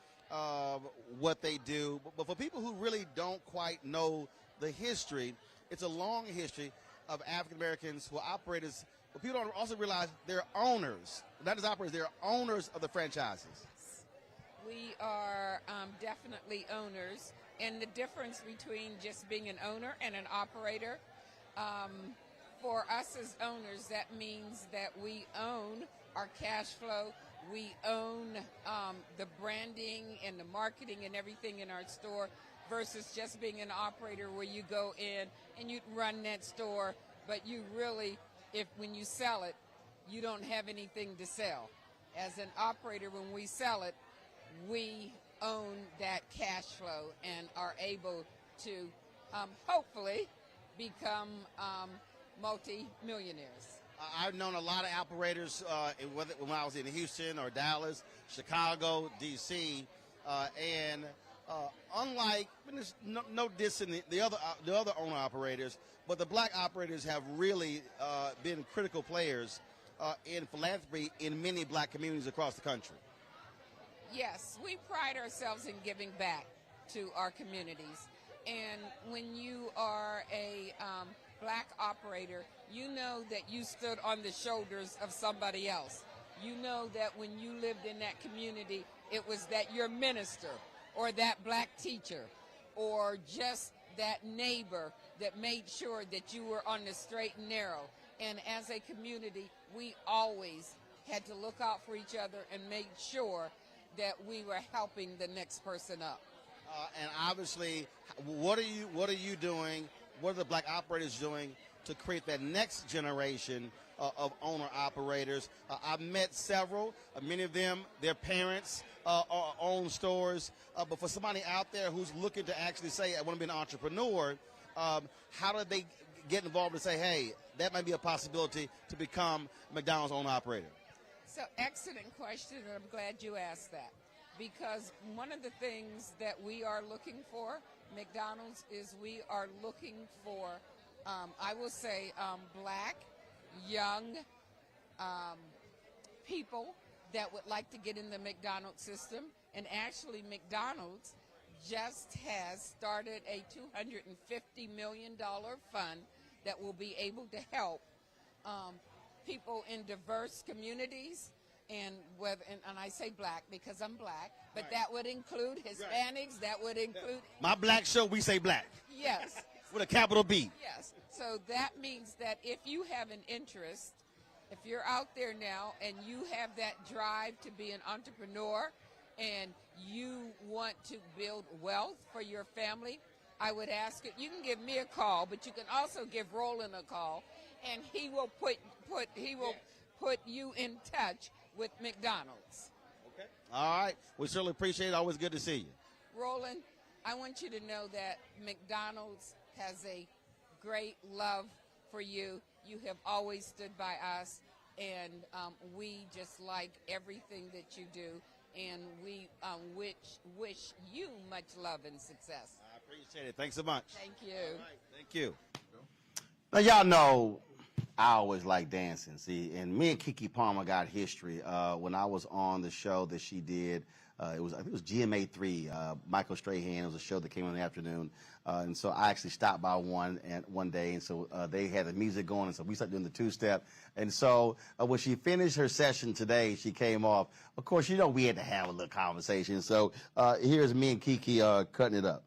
what they do, but for people who really don't quite know the history, it's a long history of African Americans who are operators, but people don't also realize they're owners. Not just operators, they're owners of the franchises. We are definitely owners, and the difference between just being an owner and an operator, for us as owners, that means that we own our cash flow, we own the branding and the marketing and everything in our store, versus just being an operator where you go in and you run that store, but you really, when you sell it, you don't have anything to sell. As an operator, when we sell it, we own that cash flow and are able to hopefully become multi-millionaires. I've known a lot of operators when I was in Houston or Dallas, Chicago, D.C., and unlike, there's no diss in the other owner operators, but the black operators have really been critical players in philanthropy in many black communities across the country. Yes, we pride ourselves in giving back to our communities. And when you are a black operator, you know that you stood on the shoulders of somebody else. You know that when you lived in that community, it was that your minister or that black teacher or just that neighbor that made sure that you were on the straight and narrow. And as a community, we always had to look out for each other and make sure that we were helping the next person up. And obviously, what are you doing? What are the black operators doing to create that next generation of owner-operators? I've met several. Many of them, their parents own stores. But for somebody out there who's looking to actually say, I want to be an entrepreneur, how do they get involved and say, hey, that might be a possibility to become McDonald's owner-operator? So, excellent question, and I'm glad you asked that. Because one of the things that we are looking for, McDonald's, is we are looking for, I will say, black, young people that would like to get in the McDonald's system. And actually, McDonald's just has started a $250 million fund that will be able to help people in diverse communities. And I say black because I'm black, but right. That would include Hispanics, right. That would include... My black show, we say black. Yes. With a capital B. Yes. So that means that if you have an interest, if you're out there now and you have that drive to be an entrepreneur and you want to build wealth for your family, I would ask it. You can give me a call, but you can also give Roland a call. and he will put you in touch with McDonald's. Okay. All right. We certainly appreciate it. Always good to see you. Roland, I want you to know that McDonald's has a great love for you. You have always stood by us, and we just like everything that you do, and we wish you much love and success. I appreciate it. Thanks so much. Thank you. All right. Thank you. Now, y'all know I always like dancing, see, and me and Keke Palmer got history. When I was on the show that she did, I think it was GMA3, Michael Strahan. It was a show that came in the afternoon, and so I actually stopped by one day, and so they had the music going, and so we started doing the two-step. And so when she finished her session today, she came off. Of course, you know we had to have a little conversation. So here's me and Keke cutting it up.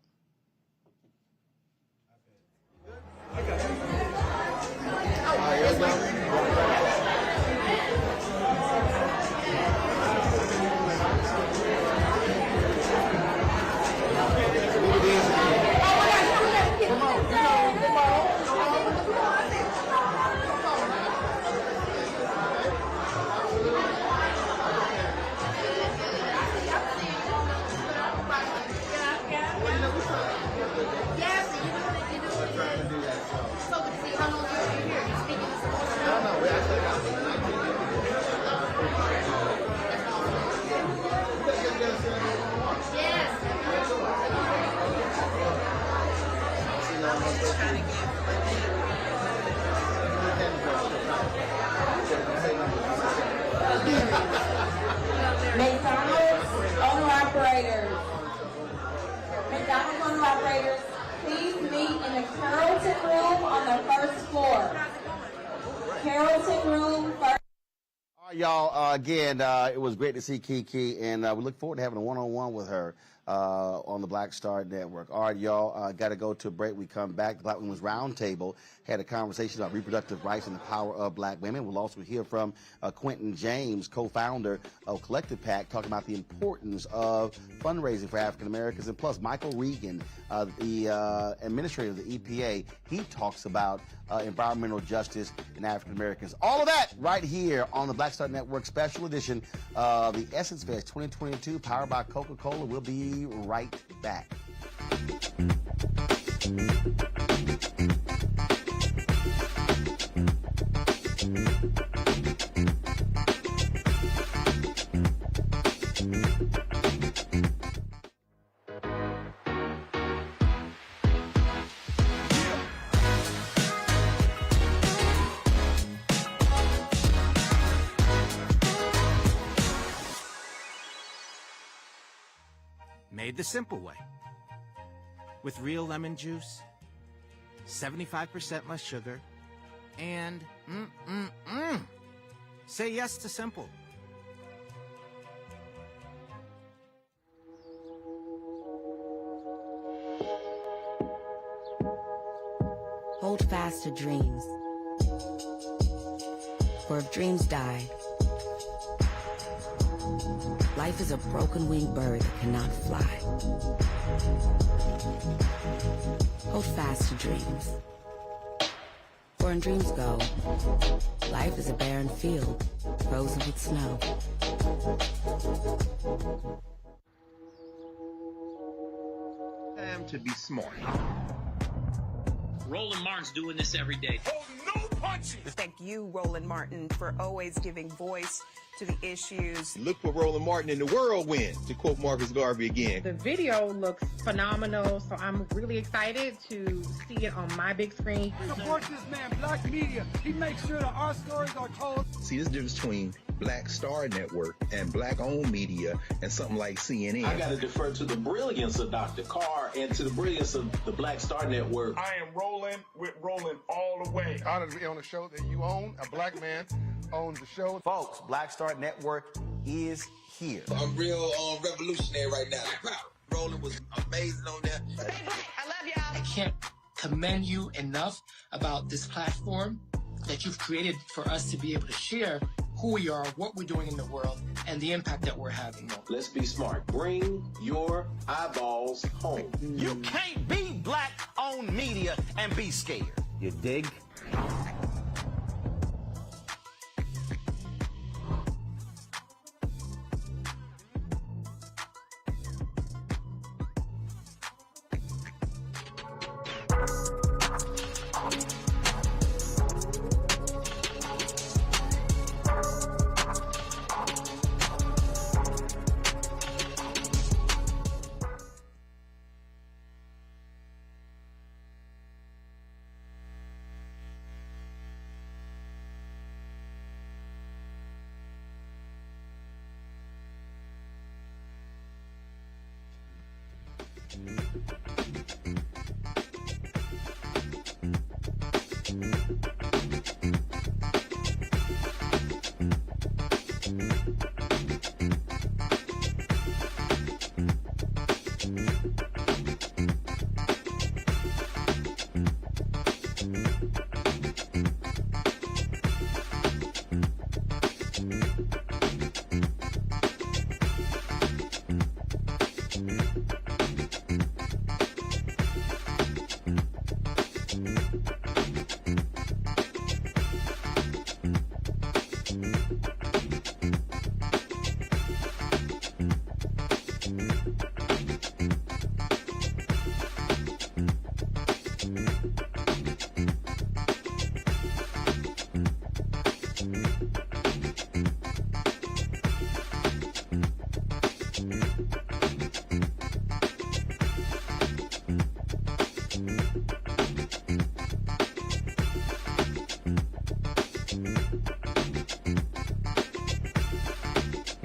McDonald's owner-operators, please meet in the Carrollton room on the first floor. Carrollton room first. All right, y'all, again, it was great to see Keke, and we look forward to having a one-on-one with her on the Black Star Network. All right, y'all, got to go to a break. We come back. The Black Women's Roundtable had a conversation about reproductive rights and the power of black women. We'll also hear from Quentin James, co-founder of Collective PAC, talking about the importance of fundraising for African Americans. And plus, Michael Regan, the administrator of the EPA, he talks about environmental justice in African Americans. All of that right here on the Black Star Network special edition of the Essence Fest 2022, powered by Coca-Cola. We'll be right back. Made the simple way. With real lemon juice, 75% less sugar, and say yes to simple. Hold fast to dreams. For if dreams die, life is a broken-winged bird that cannot fly. Hold fast to dreams. For when dreams go, life is a barren field, frozen with snow. Time to be smart. Roland Martin's doing this every day. Oh, no punches! Thank you, Roland Martin, for always giving voice to the issues. Look for Roland Martin in the whirlwind, to quote Marcus Garvey again. The video looks phenomenal, so I'm really excited to see it on my big screen. Support this man, Black Media. He makes sure that our stories are told. See, there's a difference between Black Star Network and black-owned media and something like CNN. I got to defer to the brilliance of Dr. Carr and to the brilliance of the Black Star Network. I am Roland with Roland all the way. Honored to be on a show that you own. A black man owns the show. Folks, Black Star Network is here. I'm real revolutionary right now. Roland was amazing on that. I love y'all. I can't commend you enough about this platform that you've created for us to be able to share who we are, what we're doing in the world, and the impact that we're having. Let's be smart. Bring your eyeballs home. You can't be black-owned media and be scared. You dig?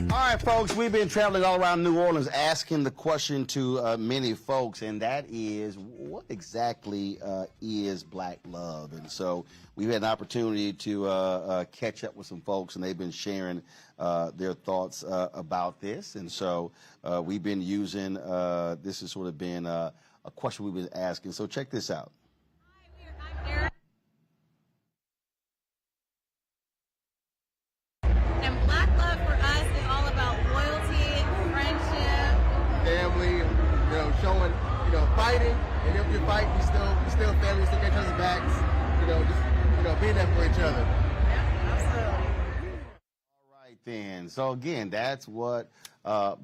All right, folks, we've been traveling all around New Orleans asking the question to many folks, and that is, what exactly is black love? And so we've had an opportunity to catch up with some folks, and they've been sharing their thoughts about this. And so we've been using, this has sort of been a question we've been asking. So check this out. Showing, fighting, and if you fight, you still family, still get each other's backs, just, being there for each other. Yeah, absolutely. All right, then. So, again, that's what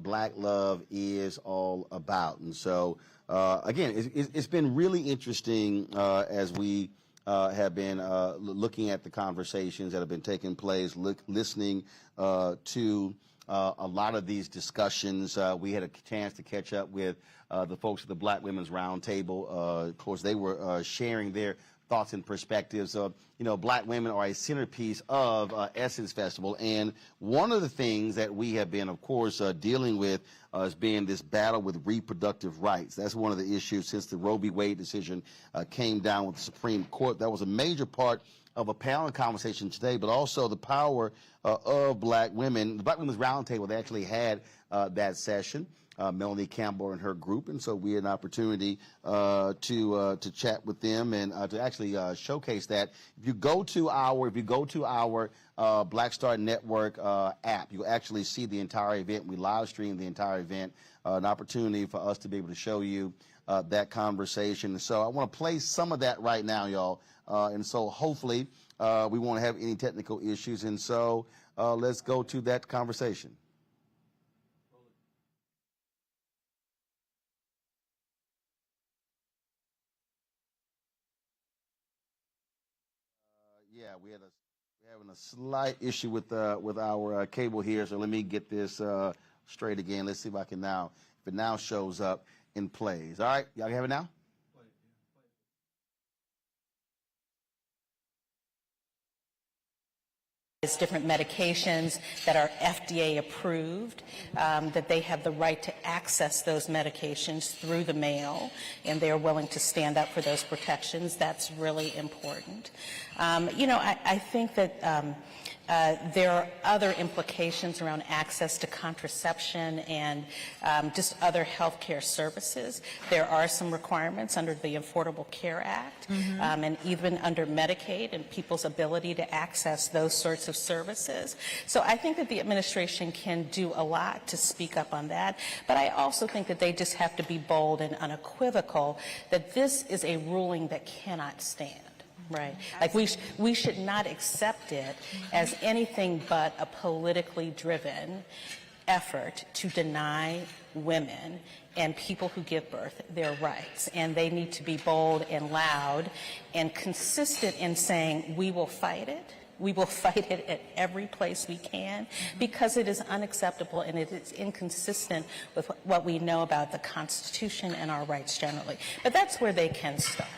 black love is all about. And so, again, it's been really interesting as we have been looking at the conversations that have been taking place, listening to a lot of these discussions. We had a chance to catch up with the folks at the Black Women's Roundtable. Of course, they were sharing their thoughts and perspectives. Black women are a centerpiece of Essence Festival. And one of the things that we have been, of course, dealing with has been this battle with reproductive rights. That's one of the issues since the Roe v. Wade decision came down with the Supreme Court. That was a major part of a panel conversation today, but also the power of black women. The Black Women's Roundtable, they actually had that session, Melanie Campbell and her group, and so we had an opportunity to chat with them and to actually showcase that. If you go to our Black Star Network app, you'll actually see the entire event. We live stream the entire event, an opportunity for us to be able to show you that conversation. So I want to play some of that right now, y'all. And so hopefully we won't have any technical issues. And so let's go to that conversation. Yeah, we're having a slight issue with our cable here. So let me get this straight again. Let's see if I can now, if it now shows up in plays. All right, y'all have it now? Different medications that are FDA approved, that they have the right to access those medications through the mail, and they're willing to stand up for those protections. That's really important. I think that there are other implications around access to contraception and just other health care services. There are some requirements under the Affordable Care Act, and even under Medicaid and people's ability to access those sorts of services. So I think that the administration can do a lot to speak up on that, but I also think that they just have to be bold and unequivocal that this is a ruling that cannot stand. Right. Like we should not accept it as anything but a politically driven effort to deny women and people who give birth their rights. And they need to be bold and loud and consistent in saying, we will fight it. We will fight it at every place we can because it is unacceptable and it is inconsistent with what we know about the Constitution and our rights generally. But that's where they can start.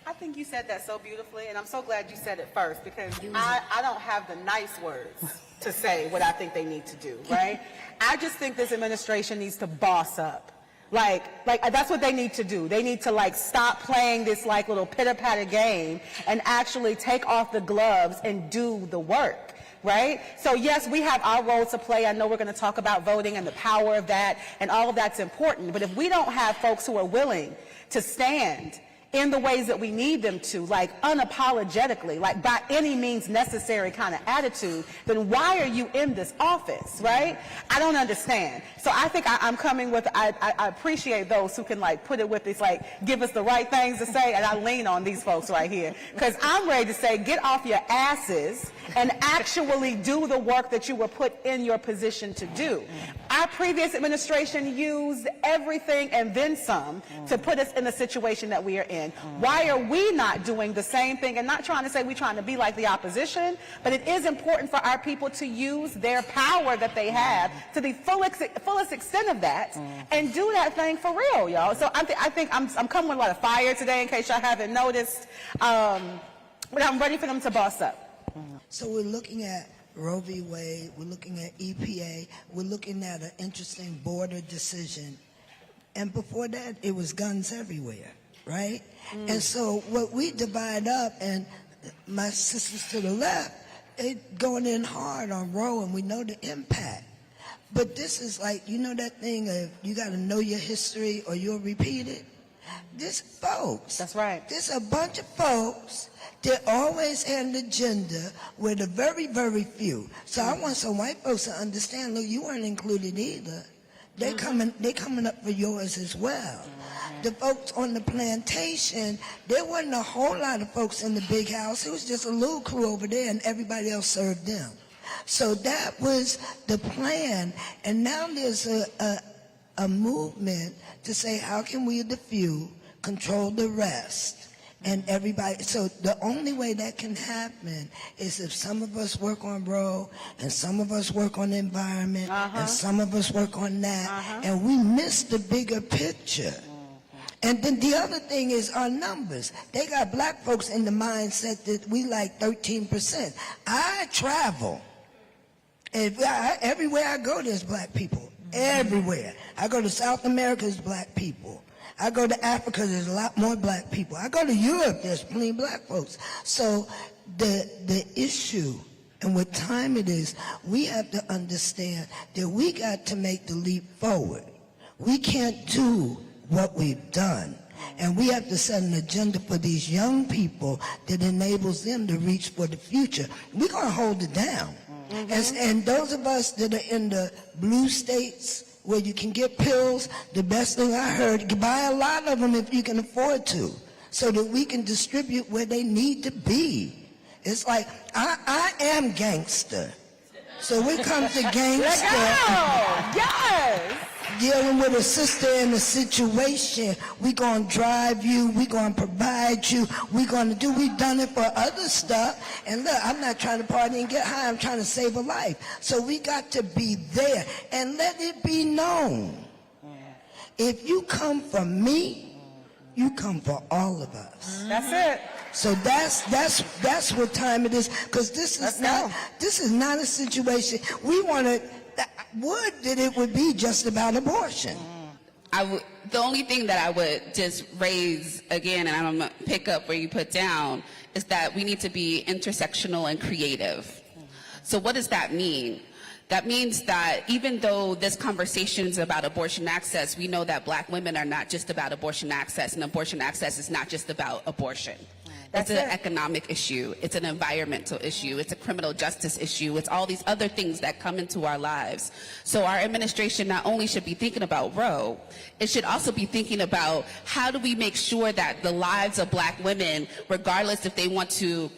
I think you said that so beautifully, and I'm so glad you said it first because I don't have the nice words to say what I think they need to do, right? I just think this administration needs to boss up. Like that's what they need to do. They need to like stop playing this like little pitter-patter game and actually take off the gloves and do the work, right? So yes, we have our role to play. I know we're going to talk about voting and the power of that, and all of that's important. But if we don't have folks who are willing to stand in the ways that we need them to, like unapologetically, like by any means necessary kind of attitude, then why are you in this office, right? I don't understand. So I think I'm coming with, I appreciate those who can like put it with this, like give us the right things to say, and I lean on these folks right here. Because I'm ready to say, get off your asses and actually do the work that you were put in your position to do. Our previous administration used everything and then some to put us in the situation that we are in. Why are we not doing the same thing? And not trying to say we're trying to be like the opposition, but it is important for our people to use their power that they have to the fullest extent of that and do that thing for real, y'all. So I think I'm coming with a lot of fire today, in case y'all haven't noticed. But I'm ready for them to boss up. So we're looking at Roe v. Wade, we're looking at EPA, we're looking at an interesting border decision. And before that, it was guns everywhere, right? And so what we divide up, and my sisters to the left, they going in hard on Roe, and we know the impact. But this is like, you know that thing of you got to know your history or you'll repeat it? This folks. That's right. There's a bunch of folks that always had an agenda with a very, very few. So I want some white folks to understand, look, you weren't included either. They coming up for yours as well. The folks on the plantation, there wasn't a whole lot of folks in the big house. It was just a little crew over there, and everybody else served them. So that was the plan. And now there's a movement to say, how can we, the few, control the rest? And everybody, so the only way that can happen is if some of us work on Roe, and some of us work on the environment, and some of us work on that, and we miss the bigger picture. And then the other thing is our numbers. They got black folks in the mindset that we like 13%. I travel. Everywhere I go, there's black people. Everywhere. I go to South America, there's black people. I go to Africa, there's a lot more black people. I go to Europe, there's plenty of black folks. So the issue, and what time it is, we have to understand that we got to make the leap forward. We can't do what we've done. And we have to set an agenda for these young people that enables them to reach for the future. We're going to hold it down. And those of us that are in the blue states, where you can get pills, the best thing I heard, you can buy a lot of them if you can afford to, so that we can distribute where they need to be. It's like, I am gangster. So we come to gangster. Yes! Dealing with a sister in a situation, we gonna drive you, we gonna provide you, we've done it for other stuff. And look, I'm not trying to party and get high, I'm trying to save a life. So we got to be there and let it be known. If you come for me, you come for all of us. That's it. So that's what time it is, because this is not a situation we want to. That it would be just about abortion. The only thing that I would just raise again, and I'm going to pick up where you put down, is that we need to be intersectional and creative. So what does that mean? That means that even though this conversation is about abortion access, we know that black women are not just about abortion access, and abortion access is not just about abortion. It's an economic issue. It's an environmental issue. It's a criminal justice issue. It's all these other things that come into our lives. So our administration not only should be thinking about Roe, it should also be thinking about how do we make sure that the lives of black women, regardless if they want to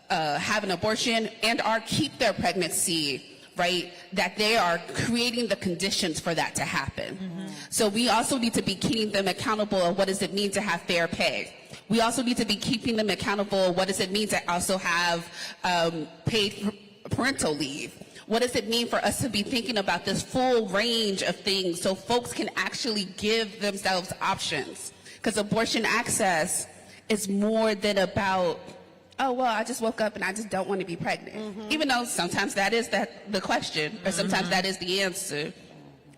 have an abortion and or keep their pregnancy, right, that they are creating the conditions for that to happen. So we also need to be keeping them accountable of what does it mean to have fair pay. We also need to be keeping them accountable. What does it mean to also have paid parental leave? What does it mean for us to be thinking about this full range of things so folks can actually give themselves options? Because abortion access is more than about, oh, well, I just woke up and I just don't want to be pregnant. Even though sometimes that is the question, or sometimes that is the answer.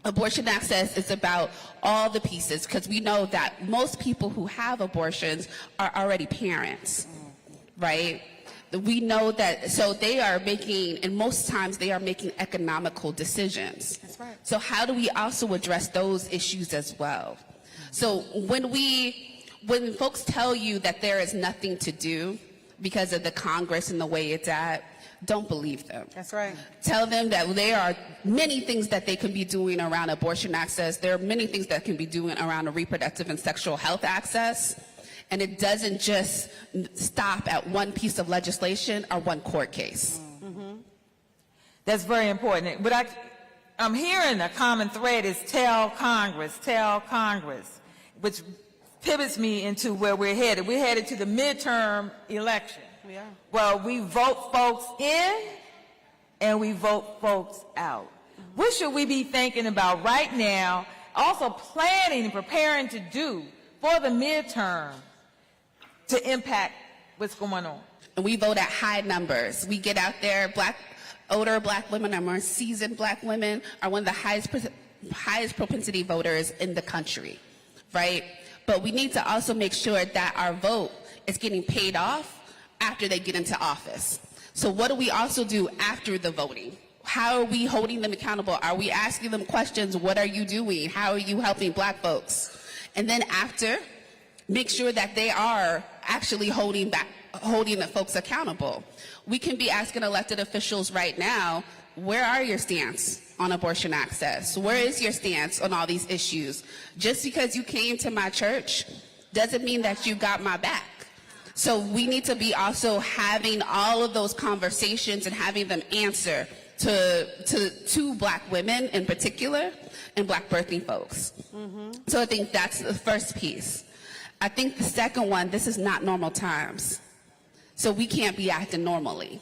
Abortion access is about all the pieces, because we know that most people who have abortions are already parents, right? We know that, so they are making, and most times they are making economical decisions. That's right. So how do we also address those issues as well? So when folks tell you that there is nothing to do because of the Congress and the way it's at, don't believe them. That's right. Tell them that there are many things that they can be doing around abortion access. There are many things that can be doing around reproductive and sexual health access. And it doesn't just stop at one piece of legislation or one court case. Mm-hmm. That's very important. But I'm hearing a common thread is tell Congress, which pivots me into where we're headed. We're headed to the midterm election. We are. Well, we vote folks in and we vote folks out. What should we be thinking about right now, also planning and preparing to do for the midterm to impact what's going on? And we vote at high numbers. We get out there, older black women or more seasoned black women are one of the highest propensity voters in the country, right? But we need to also make sure that our vote is getting paid off after they get into office. So what do we also do after the voting? How are we holding them accountable? Are we asking them questions? What are you doing? How are you helping black folks? And then after, make sure that they are actually holding the folks accountable. We can be asking elected officials right now, where are your stance on abortion access? Where is your stance on all these issues? Just because you came to my church doesn't mean that you got my back. So we need to be also having all of those conversations and having them answer to black women in particular and black birthing folks. Mm-hmm. So I think that's the first piece. I think the second one, this is not normal times. So we can't be acting normally.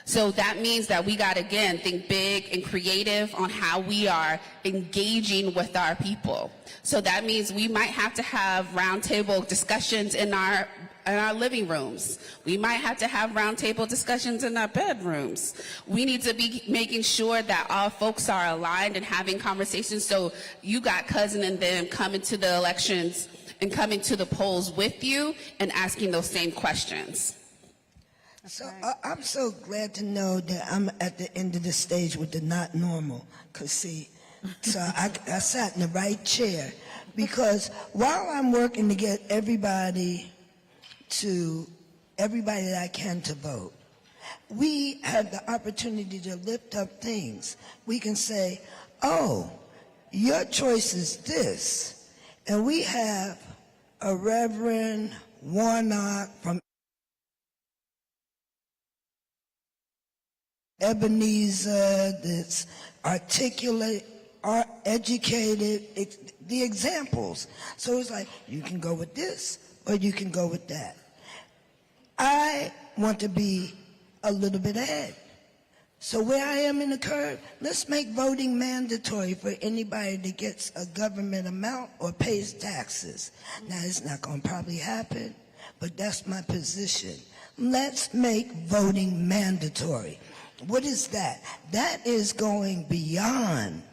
So that means that we got to, again, think big and creative on how we are engaging with our people. So that means we might have to have roundtable discussions in our living rooms. We might have to have roundtable discussions in our bedrooms. We need to be making sure that all folks are aligned and having conversations. So you got cousin and them coming to the elections and coming to the polls with you and asking those same questions. So I'm so glad to know that I'm at the end of the stage with the not normal. Because see, so I sat in the right chair. Because while I'm working to get everybody that I can to vote, we have the opportunity to lift up things. We can say, oh, your choice is this. And we have a Reverend Warnock from Ebenezer that's articulate, educated, the examples. So it's like, you can go with this or you can go with that. I want to be a little bit ahead. So where I am in the curve, let's make voting mandatory for anybody that gets a government amount or pays taxes. Now, it's not going to probably happen, but that's my position. Let's make voting mandatory. What is that? That is going beyond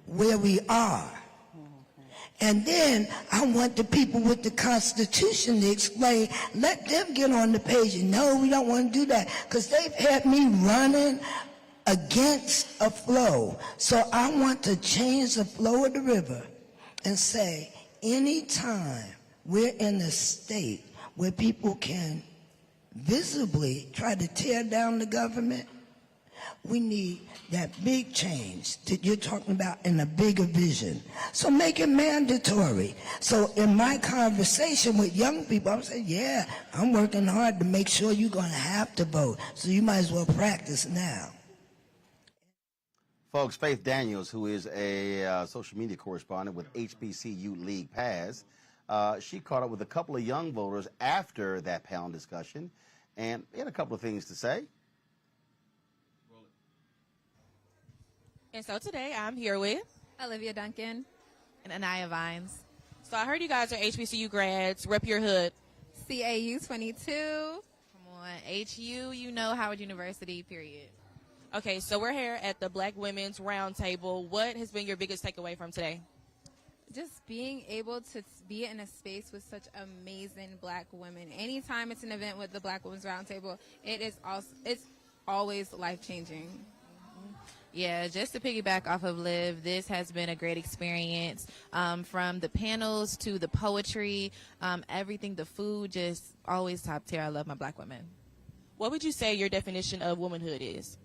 where we are. And then I want the people with the Constitution to explain, let them get on the page. And no, we don't want to do that, because they've had me running against a flow. So I want to change the flow of the river and say, anytime we're in a state where people can visibly try to tear down the government, we need that big change that you're talking about in a bigger vision. So make it mandatory. So in my conversation with young people, I'm saying, yeah, I'm working hard to make sure you're going to have to vote. So you might as well practice now. Folks, Faith Daniels, who is a social media correspondent with HBCU League Pass, she caught up with a couple of young voters after that panel discussion, and he had a couple of things to say. And so today I'm here with Olivia Duncan and Anaya Vines. So I heard you guys are HBCU grads. Rep your hood. CAU 22. Come on, HU, you know, Howard University, period. Okay, so we're here at the Black Women's Roundtable. What has been your biggest takeaway from today? Just being able to be in a space with such amazing Black women. Anytime it's an event with the Black Women's Roundtable, it's always life-changing. Yeah, just to piggyback off of Liv, this has been a great experience, from the panels to the poetry, everything, the food, just always top tier. I love my Black women. What would you say your definition of womanhood is?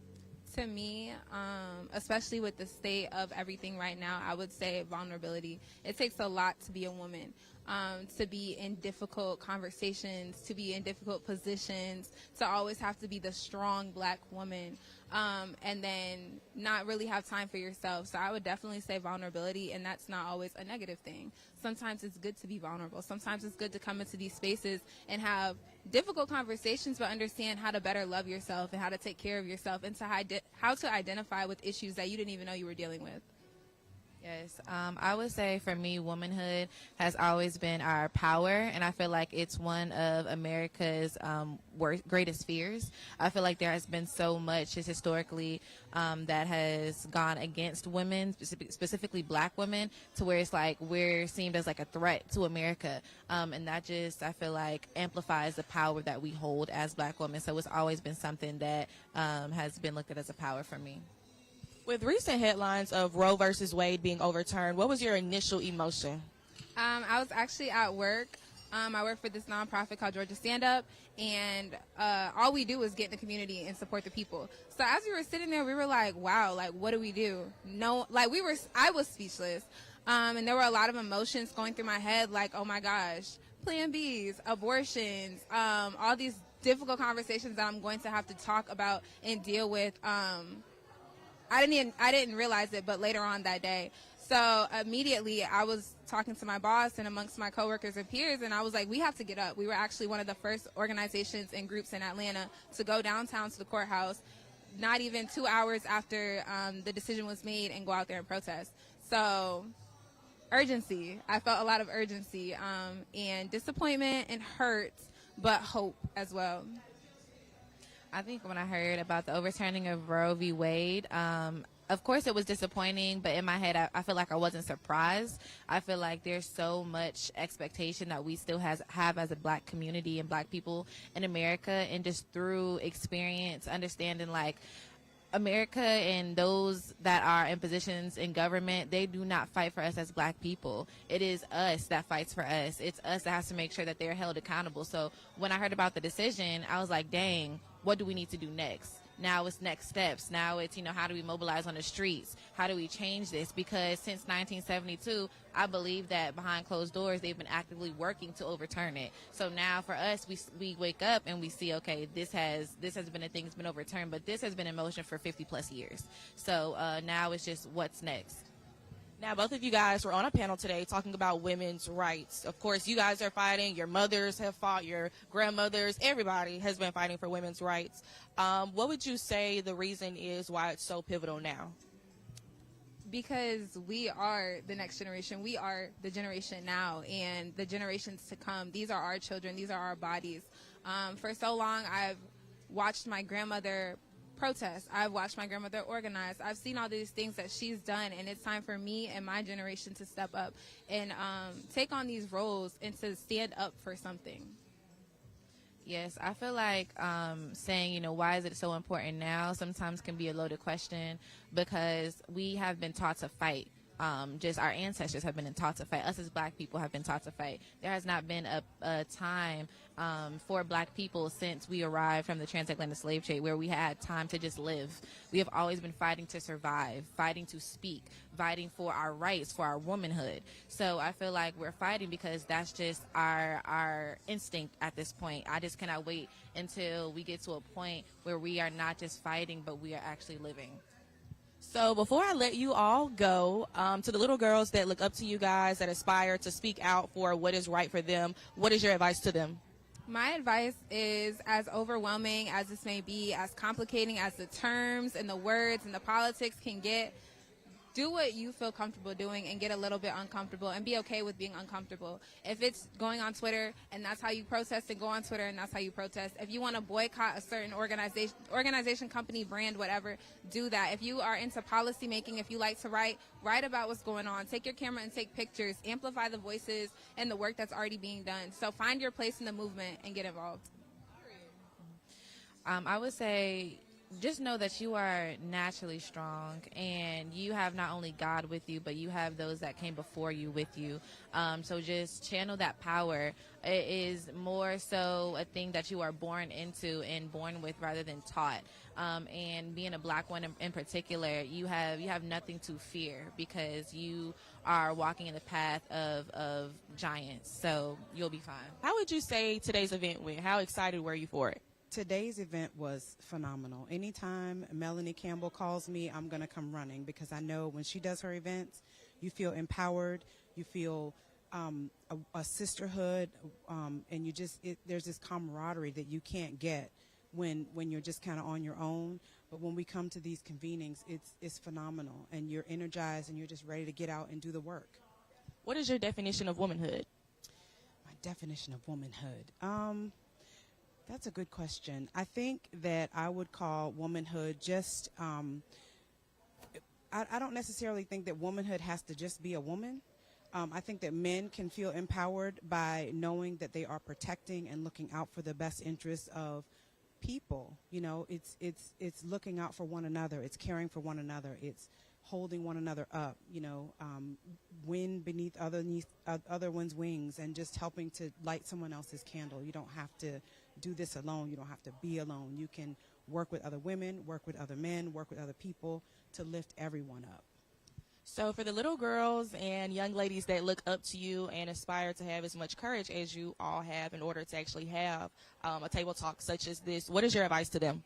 To me, especially with the state of everything right now, I would say vulnerability. It takes a lot to be a woman, to be in difficult conversations, to be in difficult positions, to always have to be the strong Black woman, and then not really have time for yourself. So I would definitely say vulnerability, and that's not always a negative thing. Sometimes it's good to be vulnerable. Sometimes it's good to come into these spaces and have difficult conversations, but understand how to better love yourself and how to take care of yourself, and how to identify with issues that you didn't even know you were dealing with. Yes, I would say for me, womanhood has always been our power, and I feel like it's one of America's greatest fears. I feel like there has been so much just historically that has gone against women, specifically Black women, to where it's like we're seen as like a threat to America, and that just, I feel like, amplifies the power that we hold as Black women. So it's always been something that has been looked at as a power for me. With recent headlines of Roe versus Wade being overturned, what was your initial emotion? I was actually at work. I work for this nonprofit called Georgia Stand Up, and all we do is get in the community and support the people. So as we were sitting there, we were like, wow, like, what do we do? No, like, I was speechless. And there were a lot of emotions going through my head, like, oh my gosh, Plan Bs, abortions, all these difficult conversations that I'm going to have to talk about and deal with. I didn't realize it, but later on that day. So immediately I was talking to my boss and amongst my coworkers and peers, and I was like, we have to get up. We were actually one of the first organizations and groups in Atlanta to go downtown to the courthouse, not even 2 hours after the decision was made, and go out there and protest. So urgency. I felt a lot of urgency, and disappointment and hurt, but hope as well. I think when I heard about the overturning of Roe v. Wade, of course it was disappointing, but in my head I feel like I wasn't surprised. I feel like there's so much expectation that we still have as a Black community and Black people in America, and just through experience, understanding like America and those that are in positions in government, they do not fight for us as Black people. It is us that fights for us. It's us that has to make sure that they're held accountable. So when I heard about the decision, I was like, dang, what do we need to do next? Now it's next steps. Now it's, how do we mobilize on the streets? How do we change this? Because since 1972, I believe that behind closed doors, they've been actively working to overturn it. So now for us, we wake up and we see, okay, this has been a thing that's been overturned, but this has been in motion for 50 plus years. So now it's just what's next. Now, both of you guys were on a panel today talking about women's rights. Of course, you guys are fighting. Your mothers have fought. Your grandmothers. Everybody has been fighting for women's rights. What would you say the reason is why it's so pivotal now? Because we are the next generation. We are the generation now, and the generations to come. These are our children. These are our bodies. For so long, I've watched my grandmother protest. I've watched my grandmother organize. I've seen all these things that she's done, and it's time for me and my generation to step up and take on these roles and to stand up for something. Yes, I feel like saying, why is it so important now sometimes can be a loaded question, because we have been taught to fight. Just our ancestors have been taught to fight. Us as Black people have been taught to fight. There has not been a time for Black people since we arrived from the transatlantic slave trade where we had time to just live. We have always been fighting to survive, fighting to speak, fighting for our rights, for our womanhood. So I feel like we're fighting because that's just our instinct at this point. I just cannot wait until we get to a point where we are not just fighting, but we are actually living. So before I let you all go, to the little girls that look up to you guys, that aspire to speak out for what is right for them, what is your advice to them? My advice is, as overwhelming as this may be, as complicating as the terms and the words and the politics can get, do what you feel comfortable doing and get a little bit uncomfortable and be okay with being uncomfortable. If it's going on Twitter and that's how you protest, then go on Twitter and that's how you protest. If you want to boycott a certain organization, company, brand, whatever, do that. If you are into policy making, if you like to write about what's going on. Take your camera and take pictures. Amplify the voices and the work that's already being done. So find your place in the movement and get involved. I would say just know that you are naturally strong, and you have not only God with you, but you have those that came before you with you. So just channel that power. It is more so a thing that you are born into and born with rather than taught. And being a black woman in particular, you have nothing to fear because you are walking in the path of giants. So you'll be fine. How would you say today's event went? How excited were you for it? Today's event was phenomenal. Anytime Melanie Campbell calls me, I'm going to come running because I know when she does her events, you feel empowered, you feel a sisterhood, and you just there's this camaraderie that you can't get when you're just kind of on your own. But when we come to these convenings, it's phenomenal, and you're energized and you're just ready to get out and do the work. What is your definition of womanhood? My definition of womanhood. That's a good question. I think that I would call womanhood just, I don't necessarily think that womanhood has to just be a woman. I think that men can feel empowered by knowing that they are protecting and looking out for the best interests of people. You know, it's looking out for one another. It's caring for one another. It's holding one another up, you know, wind beneath other one's wings, and just helping to light someone else's candle. You don't have to do this alone. You don't have to be alone. You can work with other women, work with other men, work with other people to lift everyone up. So for the little girls and young ladies that look up to you and aspire to have as much courage as you all have in order to actually have a table talk such as this, what is your advice to them?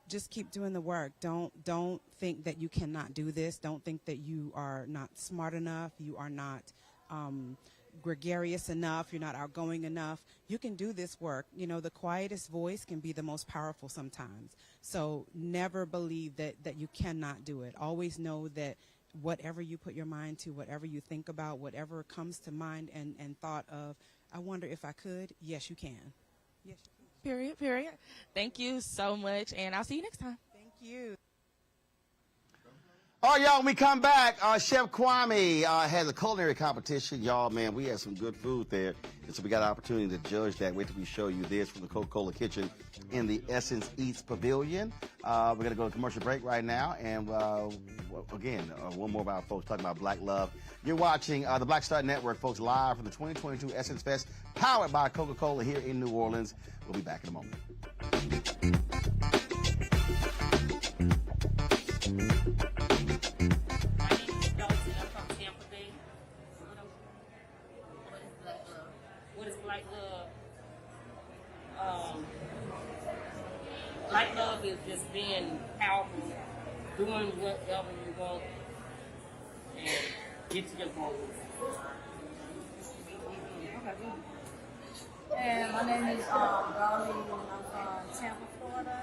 Just keep doing the work. Don't think that you cannot do this. Don't think that you are not smart enough. You are not gregarious enough. You're not outgoing enough. You can do this work. You know, the quietest voice can be the most powerful sometimes. So never believe that you cannot do it. Always know that whatever you put your mind to, whatever you think about, whatever comes to mind and thought of, I wonder if I could, yes, you can. Yes, you can. Period. Thank you so much, and I'll see you next time. Thank you. All right, y'all, when we come back, Chef Kwame has a culinary competition. Y'all, man, we had some good food there. And so we got an opportunity to judge that. Wait till we show you this from the Coca-Cola kitchen in the Essence Eats Pavilion. We're going to go to commercial break right now. And again, one more of our folks talking about Black love. You're watching the Black Star Network, folks, live from the 2022 Essence Fest, powered by Coca-Cola here in New Orleans. We'll be back in a moment. Black love is just being powerful, doing whatever you want, and get to your goals. And my name is Darlene, and I'm from Tampa, Florida.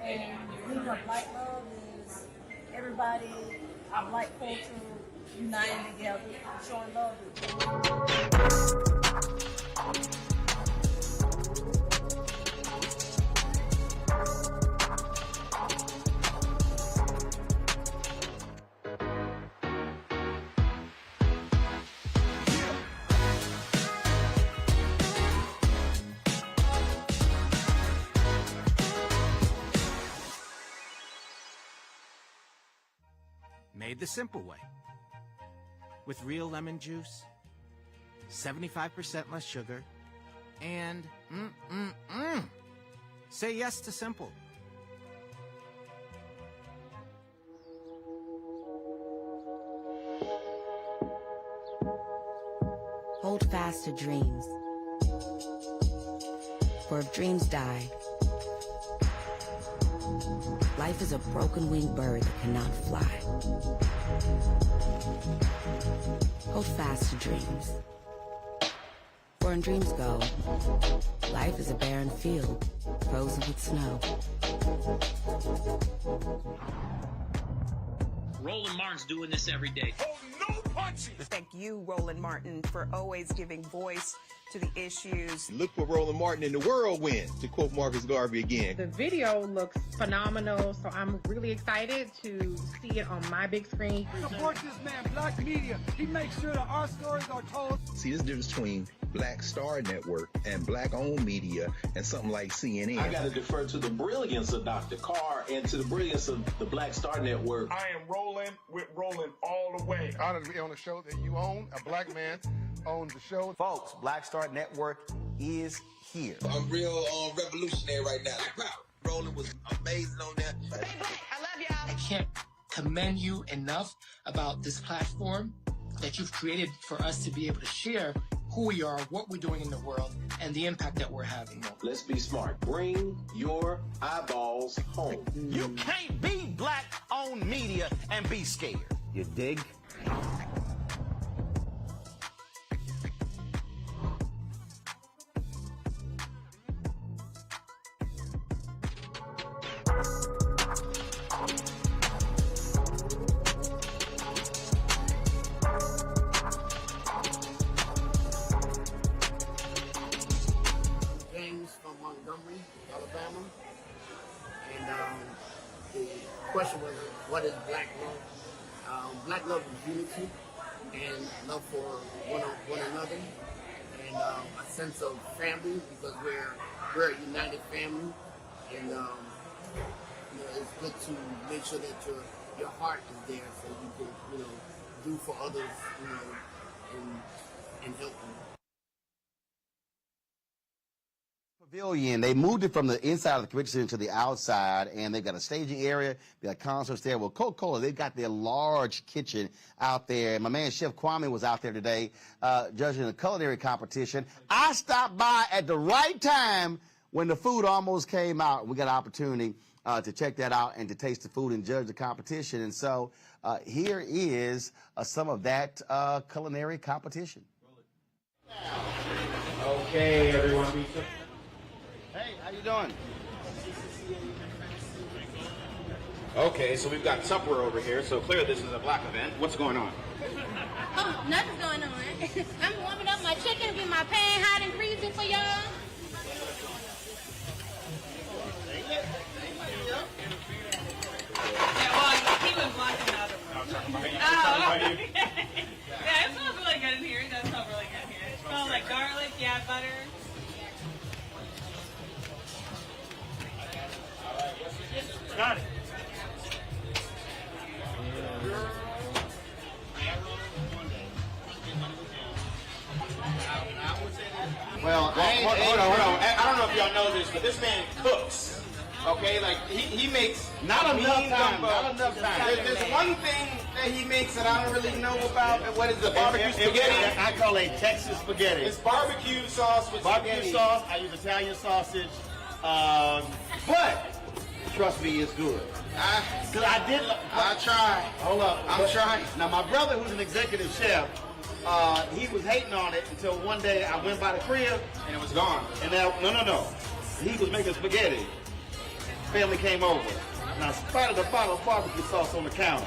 And the meaning of Black love is everybody, our Black culture, uniting together, showing love to each other. Made the simple way. With real lemon juice, 75% less sugar, and say yes to simple. Hold fast to dreams. For if dreams die, life is a broken-winged bird that cannot fly. Hold fast to dreams. For when dreams go, life is a barren field, frozen with snow. Roland Martin's doing this every day. Oh, no punches! Thank you, Roland Martin, for always giving voice to the issues. Look for Roland Martin in the whirlwind, to quote Marcus Garvey again. The video looks phenomenal, so I'm really excited to see it on my big screen. Support this man, Black Media. He makes sure that our stories are told. See, there's a difference between Black Star Network and Black-owned media and something like CNN. I got to defer to the brilliance of Dr. Carr and to the brilliance of the Black Star Network. I am Roland with Roland all the way. Honored to be on a show that you own. A black man owns the show. Folks, Black Star Network is here. I'm real revolutionary right now. Roland was amazing on that. I love y'all. I can't commend you enough about this platform that you've created for us to be able to share who we are, what we're doing in the world, and the impact that we're having. Let's be smart. Bring your eyeballs home. You can't be black-owned media and be scared. You dig? From Montgomery, Alabama, and the question was, what is black love? Black love is unity and love for one another, and a sense of family, because we're a united family, and it's good to make sure that your heart is there, so you can do for others, and help them. Pavilion. They moved it from the inside of the convention center to the outside, and they've got a staging area. They got concerts there. Well, Coca-Cola, they've got their large kitchen out there. And my man, Chef Kwame, was out there today judging the culinary competition. I stopped by at the right time when the food almost came out. We got an opportunity to check that out and to taste the food and judge the competition. And so here is some of that culinary competition. Okay, everyone, be safe. Hey, how you doing? Okay, so we've got Tupperware over here, so clearly this is a black event. What's going on? Oh, nothing's going on. I'm warming up my chicken, get my pan hot and greasy for y'all. Yeah, well, he was blocking the other one. Oh, okay. Yeah, it smells really good in here. It does smell really good here. It smells like garlic, yeah, butter. Got it. Well, hold on. I don't know if y'all know this, but this man cooks. Okay, like he makes Not enough time. There's one thing that he makes that I don't really know about. What is the barbecue spaghetti? I call it Texas spaghetti. It's barbecue sauce with barbecue spaghetti. sauce. I use Italian sausage, but trust me, it's good. I try. Hold up, I'm trying. Now my brother, who's an executive chef, he was hating on it until one day I went by the crib and it was gone. And now, no, he was making spaghetti. Family came over. And I spotted a bottle of barbecue sauce on the counter.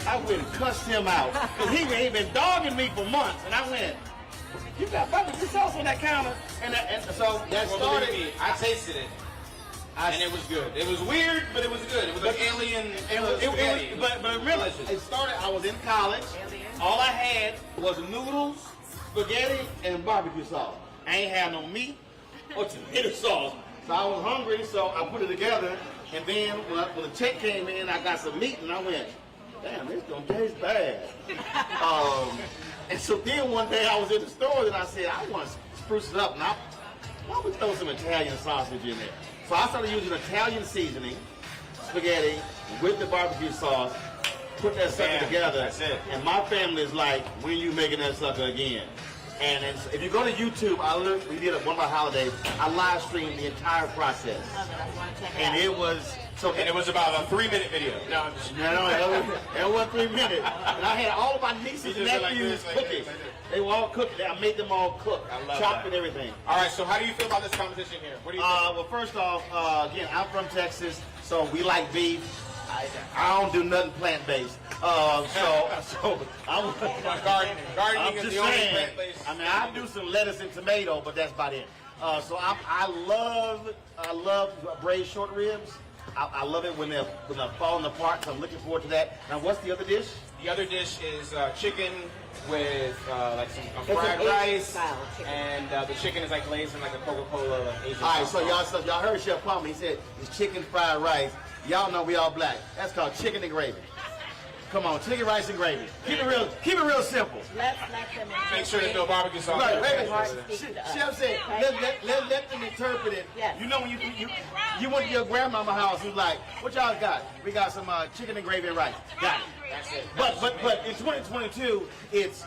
I went and cussed him out because he been dogging me for months, and I went, "You got barbecue sauce on that counter?" And so that started. Believe me, I tasted it. And it was good. It was weird, but it was good. It was like alien. But remember, it started. I was in college. All I had was noodles, spaghetti, and barbecue sauce. I ain't had no meat or tomato sauce. So I was hungry, so I put it together. And then when the check came in, I got some meat, and I went, "Damn, this don't taste bad." And so then one day I was in the store, and I said, "I want to spruce it up. Now, why don't we throw some Italian sausage in there?" So I started using Italian seasoning, spaghetti, with the barbecue sauce, put that sucker together. That's it. And my family is like, "When you making that sucker again?" And if you go to YouTube, we did one of my holidays, I live streamed the entire process. And it was... And it was about a 3-minute video. No, it wasn't 3 minutes. And I had all of my nieces and nephews cooking. They were all cooking. I made them all cook, chopped and everything. All right, so how do you feel about this competition here? What do you think? Well, first off, again, I'm from Texas, so we like beef. I don't do nothing plant-based. So I'm Gardening is just the only saying. place. I mean, I do some lettuce and tomato, but that's about it. So I love braised short ribs. I love it when they're falling apart. So I'm looking forward to that. Now, what's the other dish? The other dish is chicken with like some fried rice, and the chicken is like glazed in like a Coca-Cola like Asian. All right, so y'all heard Chef Palmer. He said it's chicken fried rice. Y'all know we all black. That's called chicken and gravy. Come on, chicken, rice, and gravy. Keep it real simple. Let's let them Make sure there's no barbecue sauce. Right, Chef said, let them interpret it. Yes. You know when you went to your grandmama's house, you was like, what y'all got? We got some chicken and gravy and rice. Got it. That's it. But in 2022, it's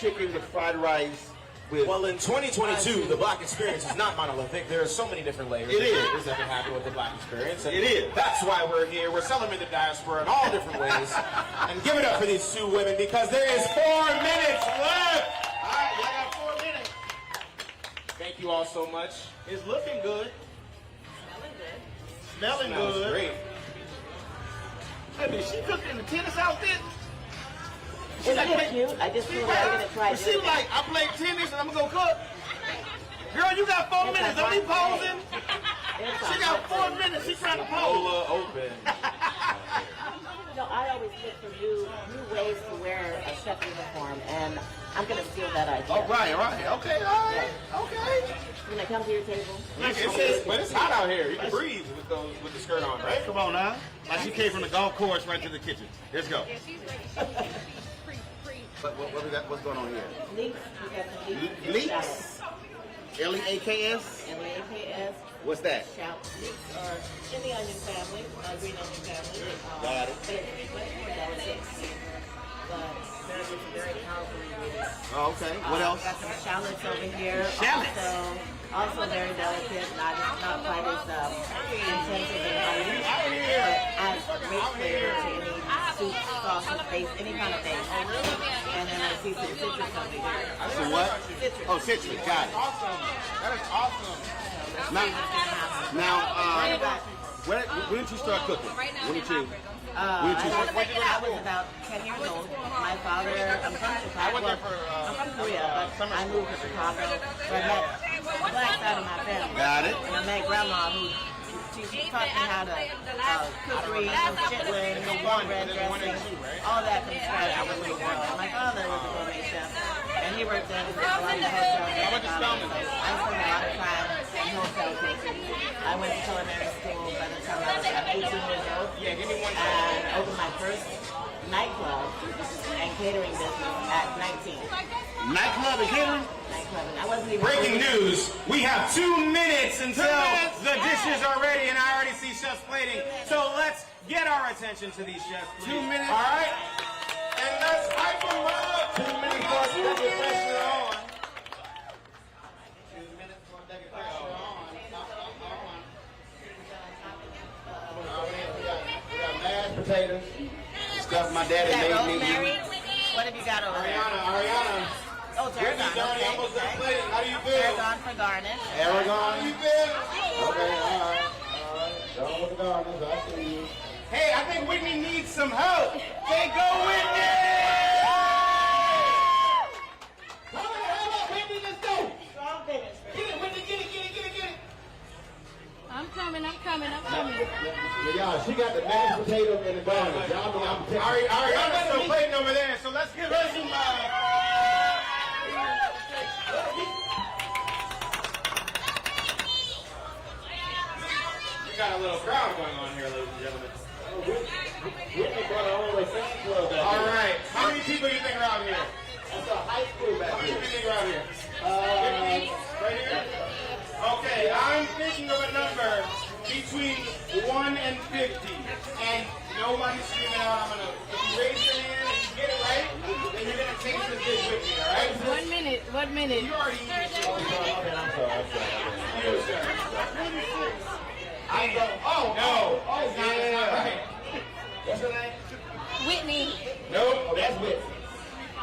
chicken with fried rice. Well, in 2022, the Black experience is not monolithic. There are so many different layers that can happen with the Black experience. And it is. That's why we're here. We're celebrating the diaspora in all different ways. And give it up for these two women because there is 4 minutes left. All right, y'all got 4 minutes. Thank you all so much. It's looking good. Smelling Smells good. great. Hey, man, she cooked in the tennis outfit. Isn't it cute? I just feel like I'm going to try She was like, I play tennis and I'm going to go cook. Girl, you got 4 minutes. Don't be posing. She got 4 minutes. She's trying to pose. Open. No, I always look for new ways to wear a chef uniform, and I'm going to steal that idea. Oh, right. Okay, all right. Okay. When I come to your table. But it's hot out here. You can breathe with the skirt on, right? Come on now. Like she came from the golf course right to the kitchen. Let's go. What we got? What's going on here? Leeks. We got some leeks. Leeks? L-E-A-K-S? L-E-A-K-S. What's that? Shallot leeks are in the onion family, green onion family. Got it. Much more delicate. But very powerful ingredients. Oh, okay. What else? Got some shallots over here. Shallots? Also very delicate, not quite as intensive and heavy, but adds great flavor to any soup, sauce, base, any kind of base. And then I see some citrus over here. Some what? Citrus. Oh, citrus. Got it. Awesome. That is awesome. Now, when did you start cooking? When did you? I was about 10 years old. My father, I'm from Chicago. I'm from Korea, but I moved to Chicago. So I met the black side of my family. Got it. And I met grandma who she taught me how to cookery, chitlin, cornbread dressing, all that from scratch. I was a little girl. My father was a gourmet chef, and he worked in a lot of hotels. I spent a lot of time in hotel kitchens. I went to culinary school by the time I was about 18 years old. Yeah, give me one. And opened my first nightclub and catering business at 19. Nightclub and catering? Nightclub, and I wasn't even Breaking news. We have 2 minutes until the dishes are ready, and I already see chefs plating. So let's get our attention to these chefs, please. 2 minutes. All right? And let's hype them up. 2 minutes for us to get the pressure on. 2 minutes for the pressure on. We got mashed potatoes. Stuff my daddy made rosemary. me. What have you got over there? Ariana. Oh, tarragon. Johnny, almost done plating. How do you feel? Tarragon for garnish. Aragon. How do you feel? Okay, all right. Don't with the garnish. I see you. Hey, I think Whitney needs some help. Say go, Whitney! Hold on, Whitney, let's go. Strong finish. Get it, Whitney, get it. I'm coming. Yeah, y'all, she got the mashed potatoes and the garnish. Y'all know I'm Ariana's still plating over there, so let's give her some We got a little crowd going on here, ladies and gentlemen. Whitney brought her own fan club back All right. How many people do you think are out here? That's a high school back How many here. people do you think are out here? 50? Right here? Okay, I'm thinking of a number between 1 and 50. And nobody's screaming out. If you raise your hand and you get it right, then you're going to taste this dish with me, all right? 1 minute. 1 minute. You already eat it. I'm sorry. You, sir. I go, No. Oh, yeah. Right. What's her name? Whitney. Nope. Oh, that's Whitney.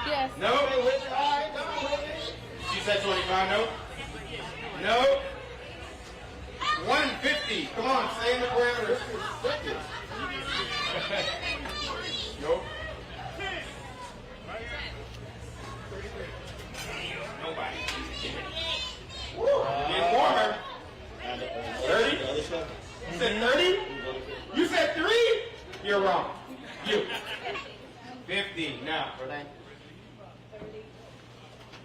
Yes. Nope. Hey, Whitney, all right, come on, Whitney. She said 25. Nope. Nope. 150. Come on, stay in the parameters. Nope. Nobody. Woo. Getting warmer. 30? You said 30? You said 3? You're wrong. You. 50. Now.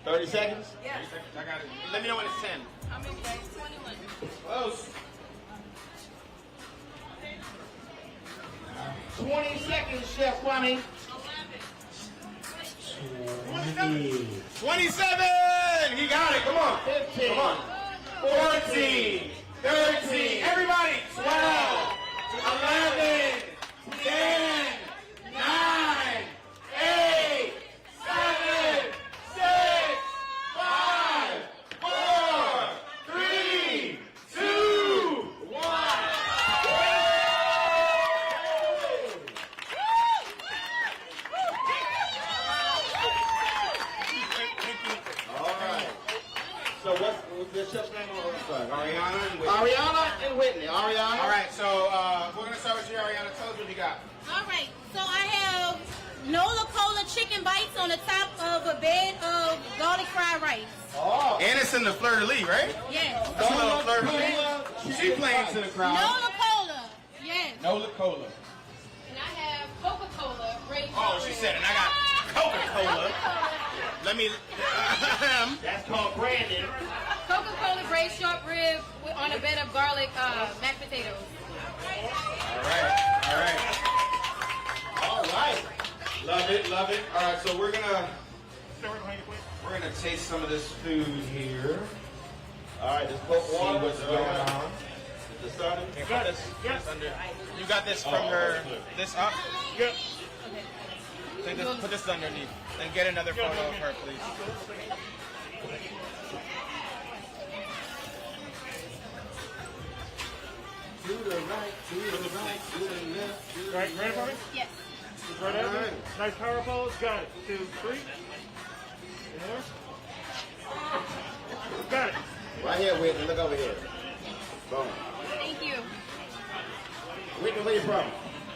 30 seconds? Yes. 30 seconds. I got it. Let me know when it's 10. How many days? 21. Close. 20 seconds, Chef Kwame. 27! He got it. Come on. 15. Come on. 14. 13. Everybody. 12. 11. 10. 9. 8. 7. 6. 5. 4. 3. 2. 1. So what's the chef's name on the side? Ariana and Whitney. Ariana and Whitney. Ariana. All right, so we're gonna start with you, Ariana. Tell us what you got. All right, so I have Nola Cola chicken bites on the top of a bed of garlic fried rice. Oh. And it's in the fleur-de-lis, right? Yes. That's a little fleur-de-lis. She playing to the crowd. Nola Cola. Yes. Nola Cola. And I have Coca-Cola. Oh, she said, and I got Coca-Cola. Let me. That's called branding. Coca-Cola braised short rib on a bed of garlic mashed potatoes. All right. Love it, love it. All right, so we're gonna taste some of this food here. All right, just put water. See what's going on. Is it started? You got this. Yes. You got this from her. This up. Yep. Put this underneath and get another photo of her, please. To the right, to the right, to the left. Right, ready for me? Yes. Just right at me. Nice power pose. Got it. 2, 3. More. Got it. Right here, Whitney. Look over here. Boom. Thank you. Whitney, where you from?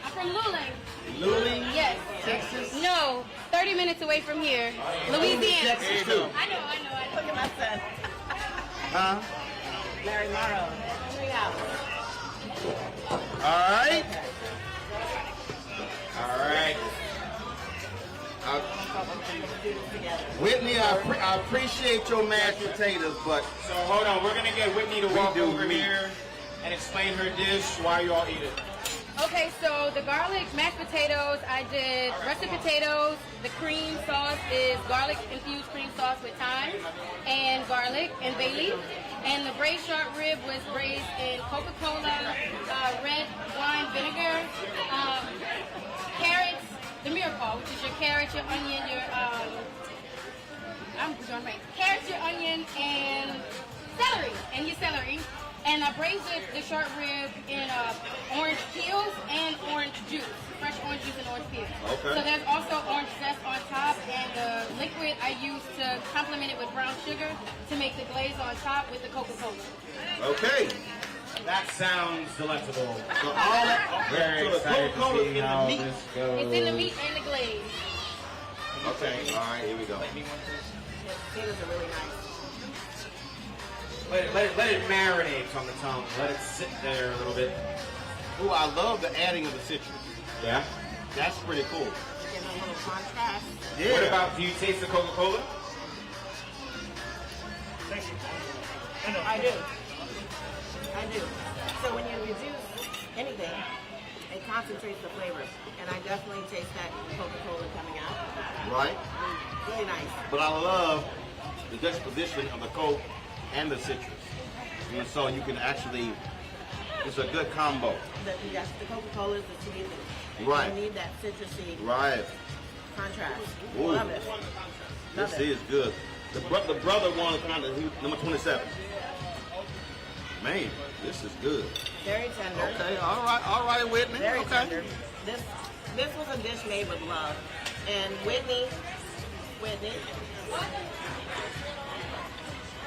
I'm from Luling. Luling? Yes. Texas? No, 30 minutes away from here. Louisiana. Texas, too. I know. Look at my son. Huh? Larry Morrow. 3 hours. All right. All right. Whitney, I appreciate your mashed potatoes, but so hold on. We're gonna get Whitney to walk over here and explain her dish while you all eat it. Okay, so the garlic mashed potatoes, I did russet potatoes. The cream sauce is garlic infused cream sauce with thyme and garlic and bay leaf. And the braised short rib was braised in Coca-Cola, red wine vinegar, carrots, the miracle, which is your carrot, your onion, your carrots, your onion, and celery. And I braised the short rib in orange peels and orange juice, fresh orange juice and orange peels. Okay. So there's also orange zest on top, and the liquid I use to complement it with brown sugar to make the glaze on top with the Coca-Cola. Okay. That sounds delectable. So all that, so the Coca-Cola in the meat. It's in the meat and the glaze. Okay. All right. Here we go. Potatoes are really nice. Let it marinate on the tongue. Let it sit there a little bit. Ooh, I love the adding of the citrus. Yeah? That's pretty cool. Getting a little contrast. Yeah. What about, do you taste the Coca-Cola? Thank you. I do. So when you reduce anything, it concentrates the flavor. And I definitely taste that Coca-Cola coming out. Right. Really nice. But I love the juxtaposition of the Coke and the citrus. And so you can actually, it's a good combo. The Coca-Cola is the sweet. Right. You need that citrusy contrast. Ooh. Love it. This is good. The brother won kind of number 27. Man, this is good. Very tender. Okay, all right, Whitney. Very tender. This was a dish made with love. And Whitney,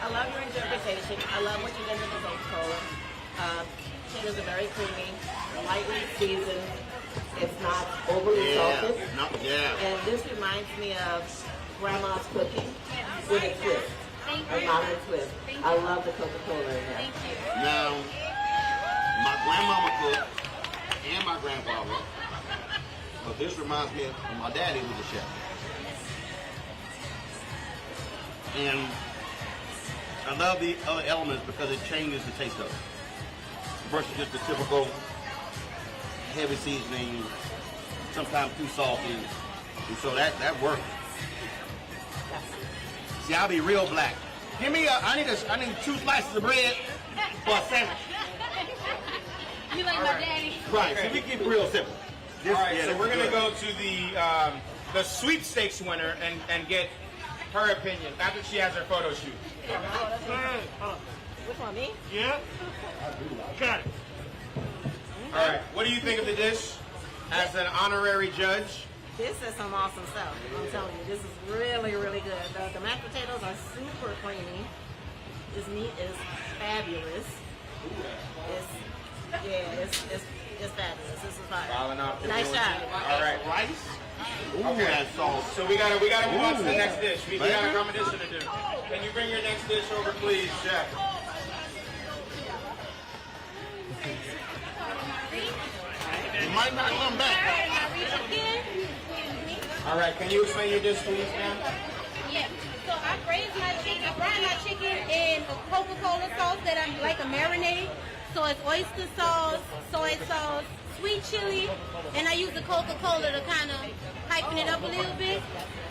I love your interpretation. I love what you did with the Coca-Cola. Potatoes are very creamy, lightly seasoned, It's not overly salted. Yeah. And this reminds me of grandma's cooking with a twist. A modern twist. I love the Coca-Cola in there. Thank you. Now, my grandmama cooked and my grandfather. But this reminds me of my daddy was a chef. And I love the other elements because it changes the taste of it. Versus just the typical heavy seasoning, sometimes too salty. And so that works. See, I'll be real black. Give me I need 2 slices of bread for a sandwich. You like my daddy. Right, so we keep it real simple. All right, so we're going to go to the sweepstakes winner and get her opinion after she has her photo shoot. Which one, me? Yeah? Got it. All right, what do you think of the dish as an honorary judge? This is some awesome stuff. I'm telling you, this is really, really good. The mashed potatoes are super creamy. This meat is fabulous. It's fabulous. This is fire. Nice job. All right, rice. Okay, that sauce. So we gotta move on to the next dish. We got a competition to do. Can you bring your next dish over, please, chef? You might not come back. All right, can you explain your dish, please, ma'am? Yeah. So I braised my chicken. I fried my chicken in a Coca-Cola sauce that I like a marinade. So it's oyster sauce, soy sauce, sweet chili, and I use the Coca-Cola to kind of heighten it up a little bit.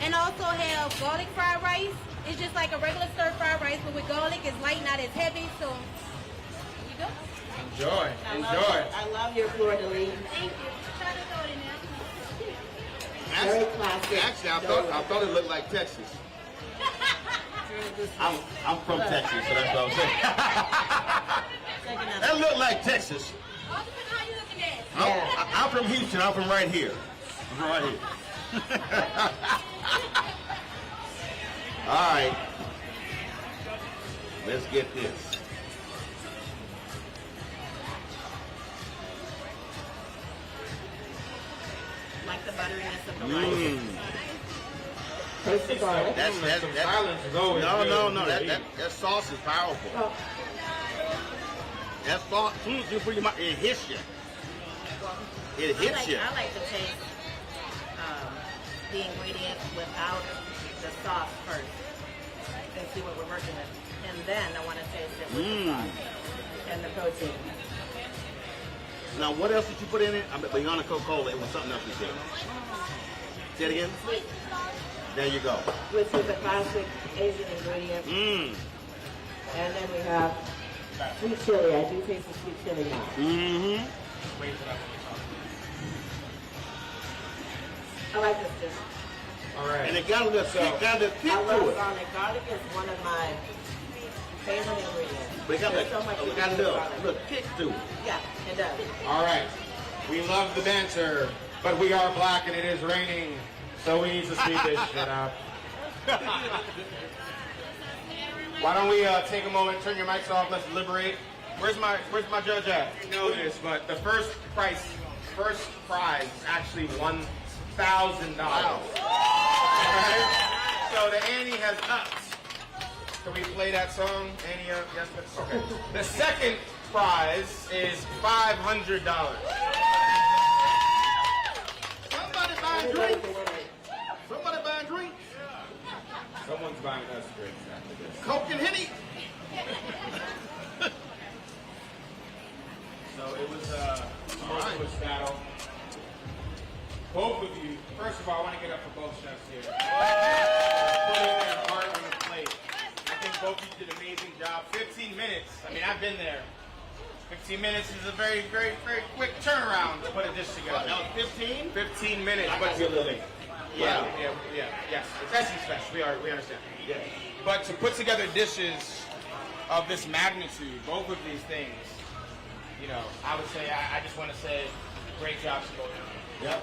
And also have garlic fried rice. It's just like a regular stir-fried rice, but with garlic, it's light, not as heavy. So here you go. Enjoy. I love your fleur de lis. Thank you. Try to throw it in there. Very classic. Actually, I thought it looked like Texas. I'm from Texas, so that's what I'm saying. That looked like Texas. I'm from Houston. I'm from right here. Right here. All right. Let's get this. Like the butteriness of the rice. Taste the garlic. No. That sauce is powerful. Oh. That sauce, as soon as you put your mouth, it hits you. It hits you. I like to taste the ingredients without the sauce first and see what we're working with. And then I want to taste it with the sauce and the protein. Now, what else did you put in it? Beyond the Coca-Cola, it was something else you said. Say it again? Sweet. There you go. Which is a classic Asian ingredient. And then we have sweet chili. I do taste the sweet chili now. I like this dish. All right. And it got a little kick, I to love it. garlic. Garlic is one of my favorite ingredients. But it got, There's so much it you got can a do with little garlic. kick to it. Yeah, it does. All right. We love the banter, but we are black and it is raining, so we need to speed this shit up. Why don't we take a moment, turn your mics off, let's deliberate. Where's my judge at? You know this, but the first prize is actually $1,000. Wow. Right? So the ante has upped. Can we play that song? Annie, yes, okay. The second prize is $500. Somebody buy a drink. Somebody buy a drink. Someone's buying us drinks after this. Coke and Henny. So it was a ruthless battle. Both of you, first of all, I want to get up for both chefs here. Putting their heart on the plate. I think both of you did an amazing job. 15 minutes. I mean, I've been there. 15 minutes is a very, very, very quick turnaround to put a dish together. That was 15? 15 minutes. I got you a little late. Yeah, yes. It's Essence Fest. We understand. Yeah. But to put together dishes of this magnitude, both of these things, you know, I would say, I just want to say, great job to both of you. Yep.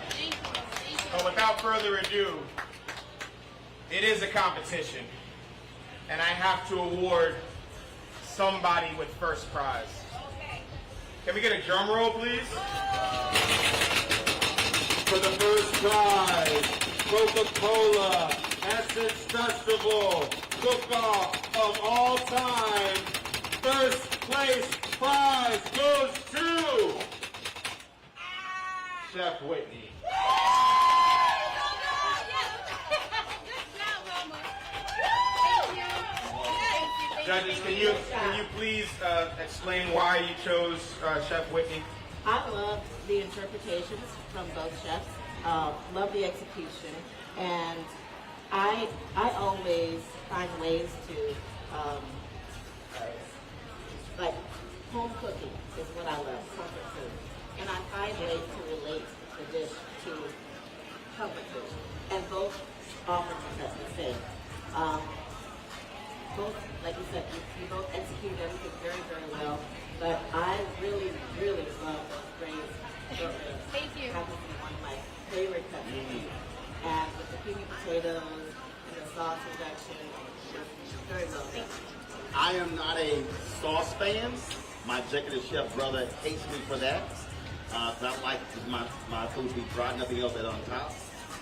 But without further ado, it is a competition, and I have to award somebody with first prize. Can we get a drum roll, please? for the first prize, Coca-Cola Essence Festival Cook-Off of all time. First place prize goes to Chef Whitney. Judges, can you please explain why you chose Chef Whitney? I love the interpretations from both chefs. Love the execution, and I always find ways to like home cooking is what I love, comfort food, and I find ways to relate the dish to comfort food, and both offer the same. Both, like you said, you both execute everything very, very well. But I really, really love those braised short ribs. Thank you. Happens to be one of my favorite cuts. And with the zucchini potatoes and the sauce reduction, very well done. I am not a sauce fan. My executive chef brother hates me for that. I like my food to be dry, nothing else on top.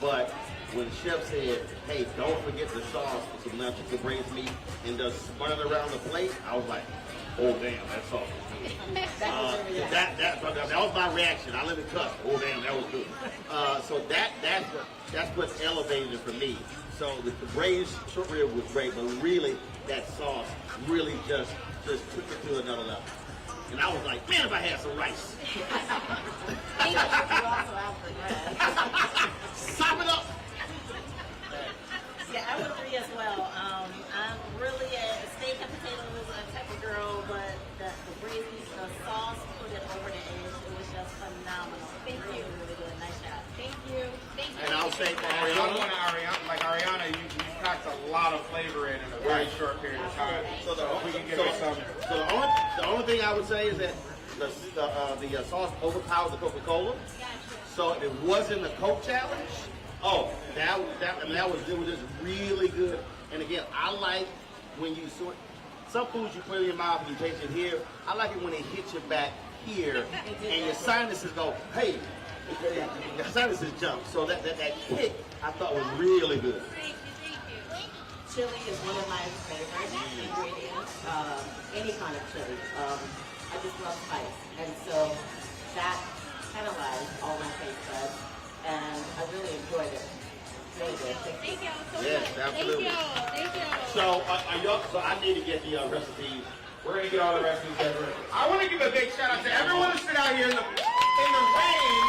But when the chef said, hey, don't forget the sauce for some lunch, chicken braised meat, and just spun it around the plate, I was like, oh, damn, that sauce was good. That was my reaction. I let it cut. Oh, damn, that was good. So that's what's elevated it for me. So the braised short rib was great, but really, that sauce really just took it to another level. And I was like, man, if I had some rice. You also have the bread. Sop it up. Yeah, I would agree as well. I'm really a steak and potatoes type of girl, but the braised meat, the sauce, put it over the edge. It was just phenomenal. Thank you. Really good. Nice job. Thank you. Thank you. And I'll say for Ariana, you packed a lot of flavor in a very short period of time. So the only thing I would say is that the sauce overpowered the Coca-Cola. So if it wasn't the Coke challenge, that was just really good. And again, I like when you some foods you put in your mouth and you taste it here. I like it when it hits you back here and your sinuses go, hey, your sinuses jump. So that kick I thought was really good. Chili is one of my favorite ingredients. Any kind of chili. I just love spice, and so that catalyzed all my taste buds, and I really enjoyed it. Really good. Thank y'all so yes, much. Absolutely. Thank y'all. So I need to get the recipes. We're gonna get all the recipes. I want to give a big shout out to everyone who stood out here in the rain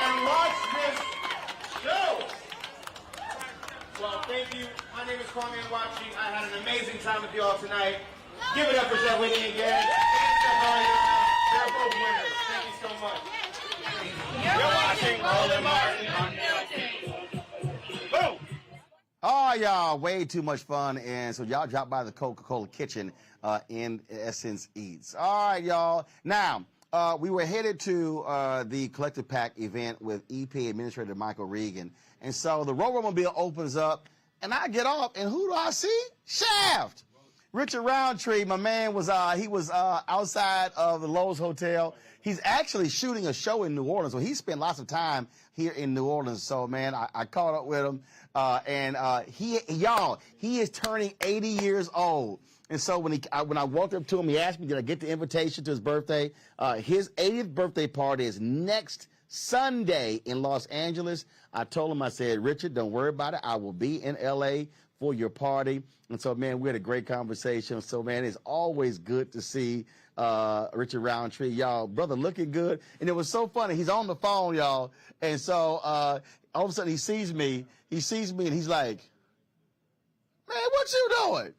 and watched this show. Well, thank you. My name is Kwame Watching. I had an amazing time with you all tonight. Give it up for Chef Whitney again. And Chef Ariana. They're both winners. Thank you so much. You're watching Roland Martin on Boom! Oh, y'all, way too much fun. And so y'all drop by the Coca-Cola kitchen in Essence Eats. All right, y'all. Now, we were headed to the Collective Pack event with EPA Administrator Michael Regan. And so the Roadmobile opens up, and I get off, and who do I see? Shaft! Richard Roundtree, my man, was outside of the Lowe's Hotel. He's actually shooting a show in New Orleans, so he spent lots of time here in New Orleans. So, man, I caught up with him, and he is turning 80 years old. And so when I walked up to him, he asked me, did I get the invitation to his birthday? His 80th birthday party is next Sunday in Los Angeles. I told him, I said, Richard, don't worry about it. I will be in L.A. for your party. And so, man, we had a great conversation. So, man, it's always good to see Richard Roundtree. Y'all, brother, looking good. And it was so funny. He's on the phone, y'all. And so all of a sudden he sees me and he's like, man, what you doing?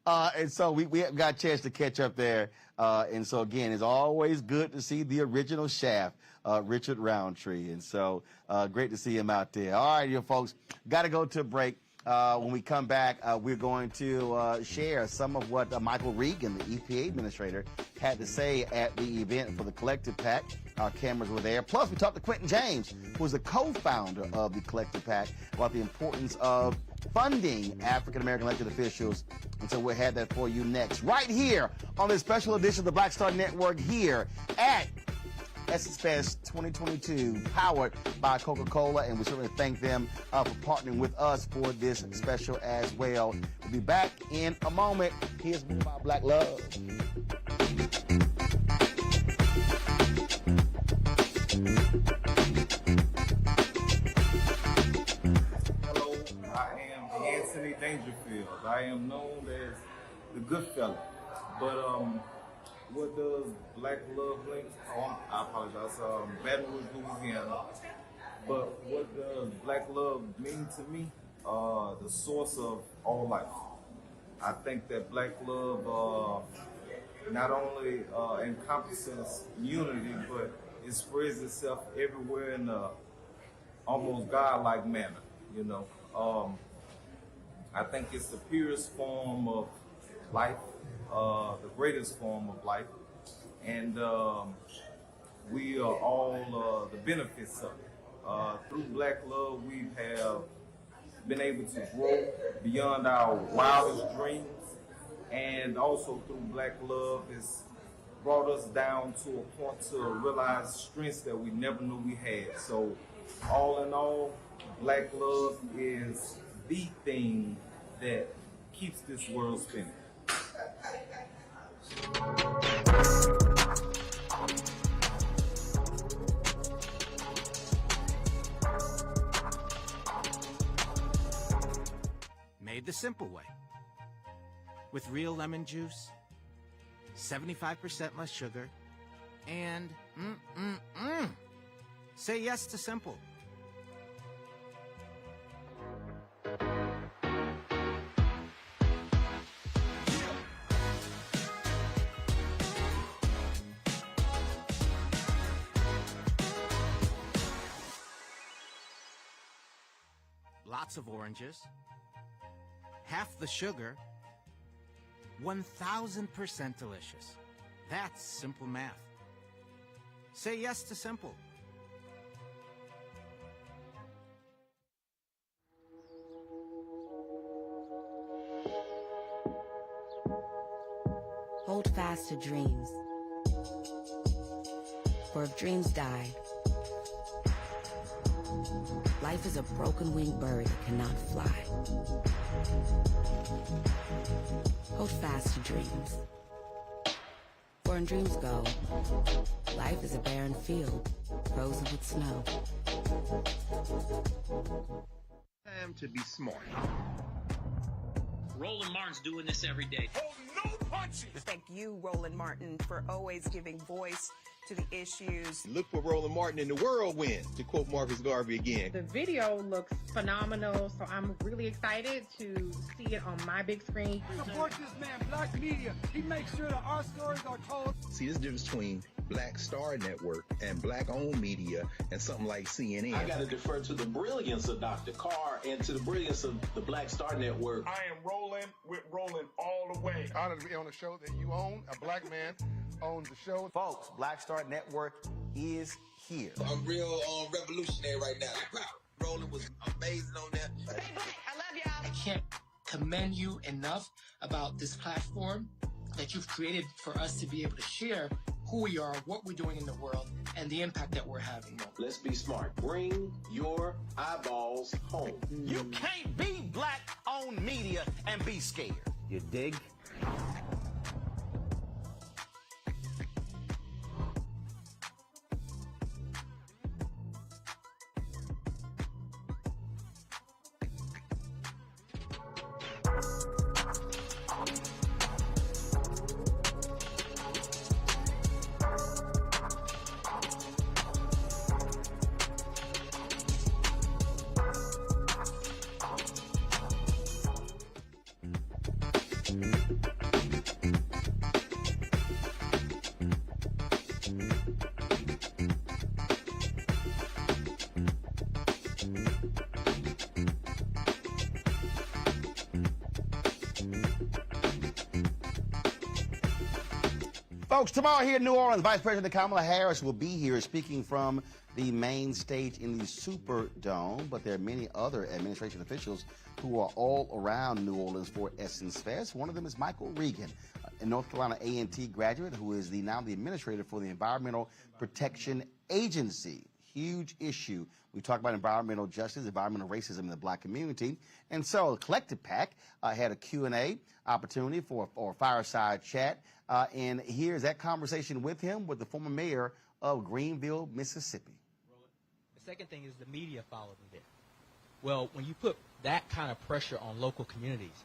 And so we got a chance to catch up there. And so, again, it's always good to see the original Shaft, Richard Roundtree. And so great to see him out there. All right, you folks, got to go to a break. When we come back, we're going to share some of what Michael Regan, the EPA administrator, had to say at the event for the Collective Pack. Our cameras were there. Plus, we talked to Quentin James, who is the co-founder of the Collective Pack, about the importance of funding African-American elected officials. And so we'll have that for you next, right here on this special edition of the Black Star Network here at Essence Fest 2022, powered by Coca-Cola, and we certainly thank them for partnering with us for this special as well. We'll be back in a moment. Here's more about Black Love. Hello, I am Anthony Dangerfield. I am known as the Good Fella. But what does Black Love mean? Oh, I apologize. Baton Rouge, Louisiana. But what does Black Love mean to me? The source of all life. I think that Black Love not only encompasses unity, but it spreads itself everywhere in a almost godlike manner. You know, I think it's the purest form of life, the greatest form of life, and we are all the benefits of it. Through Black Love, we have been able to grow beyond our wildest dreams, and also through Black Love, it's brought us down to a point to realize strengths that we never knew we had. So, all in all, Black Love is the thing that keeps this world spinning. Made the simple way. With real lemon juice, 75% less sugar, and say yes to simple. Lots of oranges, half the sugar, 1,000% delicious. That's simple math. Say yes to simple. Hold fast to dreams. For if dreams die, life is a broken-winged bird that cannot fly. Hold fast to dreams. For when dreams go, life is a barren field, frozen with snow. Time to be smart. Roland Martin's doing this every day. Thank you, Roland Martin, for always giving voice to the issues. Look for Roland Martin in the whirlwind, to quote Marcus Garvey again. The video looks phenomenal, so I'm really excited to see it on my big screen. Support this man, Black Media. He makes sure that our stories are told. See, this difference between Black Star Network and Black-owned media and something like CNN. I got to defer to the brilliance of Dr. Carr and to the brilliance of the Black Star Network. I am Roland with Roland all the way. Honored to be on a show that you own. A black man owns the show. Folks, Black Star Network is here. I'm real revolutionary right now. Roland was amazing on that. Hey, Black, I love y'all. I can't commend you enough about this platform that you've created for us to be able to share who we are, what we're doing in the world, and the impact that we're having. Let's be smart. Bring your eyeballs home. You can't be Black-owned media and be scared. You dig? Folks, tomorrow here in New Orleans, Vice President Kamala Harris will be here speaking from the main stage in the Superdome, but there are many other administration officials who are all around New Orleans for Essence Fest. One of them is Michael Regan, North Carolina A&T graduate who is now the administrator for the Environmental Protection Agency. Huge issue. We talk about environmental justice, environmental racism in the black community. And so the Collective PAC had a Q&A opportunity for a fireside chat. And here's that conversation with him, with the former mayor of Greenville, Mississippi. The second thing is the media followed me there. Well, when you put that kind of pressure on local communities,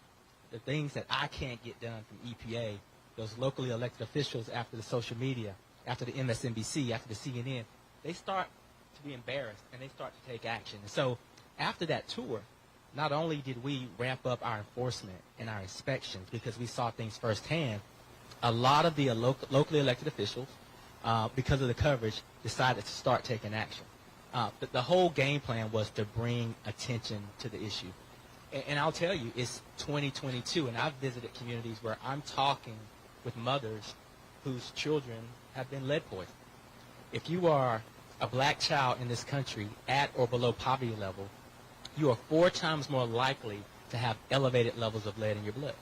the things that I can't get done from EPA, those locally elected officials after the social media, after the MSNBC, after the CNN, they start to be embarrassed and they start to take action. And so after that tour, not only did we ramp up our enforcement and our inspections because we saw things firsthand, a lot of the locally elected officials, because of the coverage, decided to start taking action. The whole game plan was to bring attention to the issue. And I'll tell you, it's 2022, and I've visited communities where I'm talking with mothers whose children have been lead poisoned. If you are a black child in this country at or below poverty level, you are 4 times more likely to have elevated levels of lead in your blood.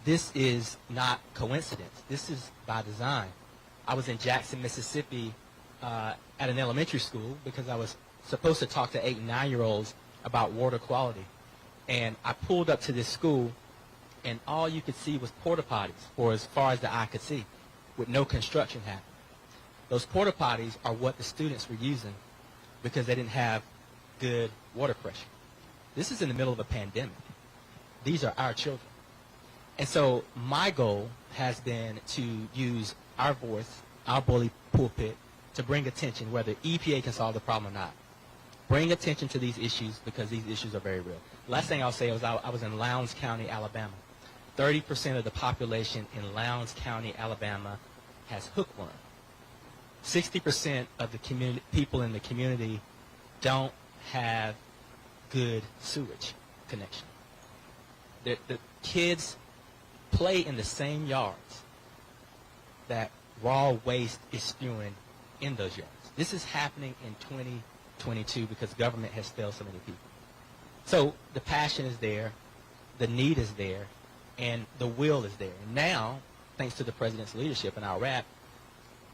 This is not coincidence. This is by design. I was in Jackson, Mississippi at an elementary school because I was supposed to talk to 8- and 9-year-olds about water quality. And I pulled up to this school, and all you could see was porta potties for as far as the eye could see, with no construction happening. Those porta potties are what the students were using because they didn't have good water pressure. This is in the middle of a pandemic. These are our children. And so my goal has been to use our voice, our bully pulpit, to bring attention, whether EPA can solve the problem or not. Bring attention to these issues because these issues are very real. Last thing I'll say was I was in Lowndes County, Alabama. 30% of the population in Lowndes County, Alabama has hookworm. 60% of the people in the community don't have good sewage connection. The kids play in the same yards that raw waste is spewing in those yards. This is happening in 2022 because government has failed so many people. So the passion is there, the need is there, and the will is there. And now, thanks to the president's leadership and our wrap,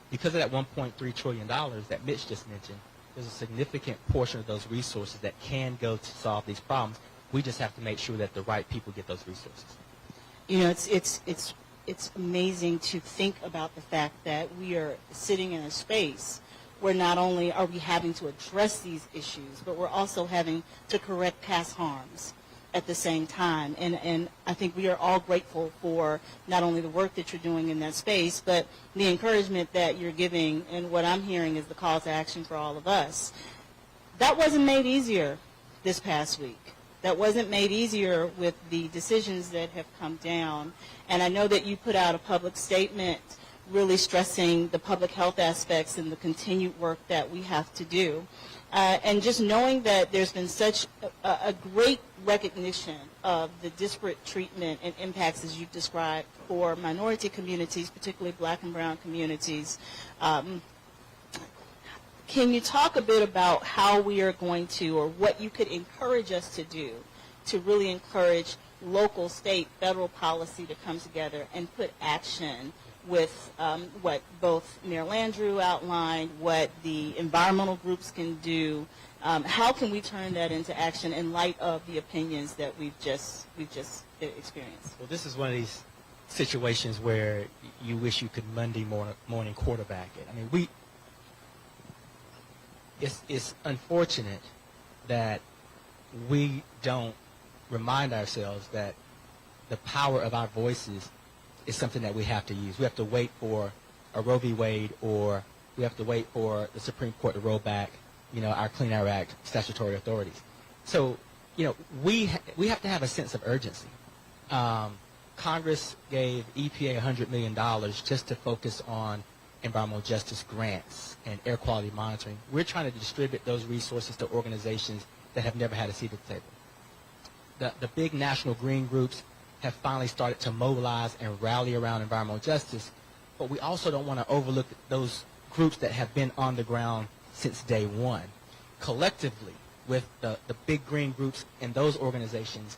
because of that $1.3 trillion that Mitch just mentioned, there's a significant portion of those resources that can go to solve these problems. We just have to make sure that the right people get those resources. You know, it's amazing to think about the fact that we are sitting in a space where not only are we having to address these issues, but we're also having to correct past harms at the same time. And I think we are all grateful for not only the work that you're doing in that space, but the encouragement that you're giving, and what I'm hearing is the call to action for all of us. That wasn't made easier this past week. That wasn't made easier with the decisions that have come down. And I know that you put out a public statement really stressing the public health aspects and the continued work that we have to do. And just knowing that there's been such a great recognition of the disparate treatment and impacts, as you've described, for minority communities, particularly black and brown communities. Can you talk a bit about how we are going to, or what you could encourage us to do to really encourage local, state, federal policy to come together and put action with what both Mayor Landrieu outlined, what the environmental groups can do? How can we turn that into action in light of the opinions that we've just experienced? Well, this is one of these situations where you wish you could Monday morning quarterback it. I mean, it's unfortunate that we don't remind ourselves that the power of our voices is something that we have to use. We have to wait for a Roe v. Wade, or we have to wait for the Supreme Court to roll back, our Clean Air Act statutory authorities. So, we have to have a sense of urgency. Congress gave EPA $100 million just to focus on environmental justice grants and air quality monitoring. We're trying to distribute those resources to organizations that have never had a seat at the table. The big national green groups have finally started to mobilize and rally around environmental justice, but we also don't want to overlook those groups that have been on the ground since day one. Collectively, with the big green groups and those organizations,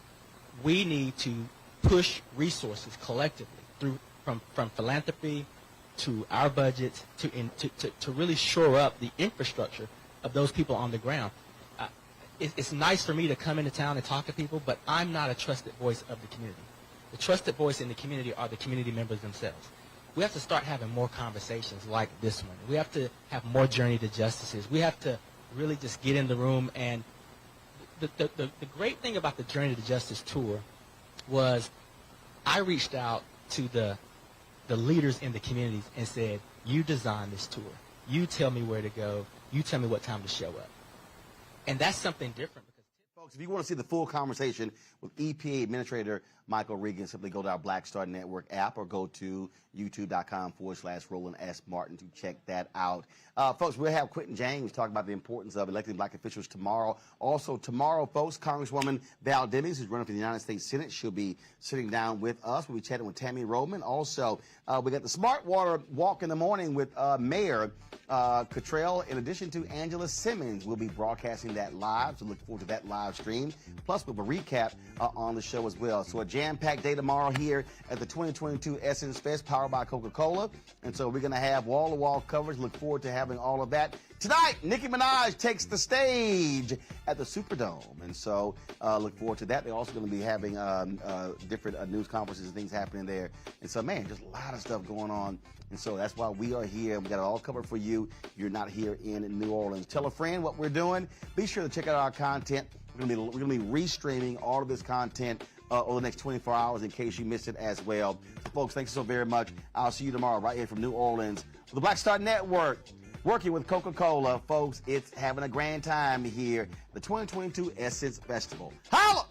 we need to push resources collectively from philanthropy to our budgets to really shore up the infrastructure of those people on the ground. It's nice for me to come into town and talk to people, but I'm not a trusted voice of the community. The trusted voice in the community are the community members themselves. We have to start having more conversations like this one. We have to have more Journey to Justices. We have to really just get in the room. And the great thing about the Journey to Justice tour was I reached out to the leaders in the communities and said, you design this tour. You tell me where to go. You tell me what time to show up. And that's something different. Folks, if you want to see the full conversation with EPA Administrator Michael Regan, simply go to our Black Star Network app or go to youtube.com/Roland S. Martin to check that out. Folks, we'll have Quentin James talk about the importance of electing black officials tomorrow. Also tomorrow, folks, Congresswoman Val Demings, who's running for the United States Senate, she'll be sitting down with us. We'll be chatting with Tammy Roman. Also, we got the Smart Water Walk in the morning with Mayor Cottrell, in addition to Angela Simmons. We'll be broadcasting that live, so look forward to that live stream. Plus, we'll have a recap on the show as well. So a jam-packed day tomorrow here at the 2022 Essence Fest, powered by Coca-Cola. And so we're going to have wall-to-wall coverage. Look forward to having all of that. Tonight, Nicki Minaj takes the stage at the Superdome. And so look forward to that. They're also going to be having different news conferences and things happening there. And so, man, just a lot of stuff going on. And so that's why we are here. We got it all covered for you. You're not here in New Orleans. Tell a friend what we're doing. Be sure to check out our content. We're going to be restreaming all of this content over the next 24 hours in case you missed it as well. So, folks, thanks so very much. I'll see you tomorrow right here from New Orleans with the Black Star Network, working with Coca-Cola. Folks, it's having a grand time here, the 2022 Essence Festival. Holla!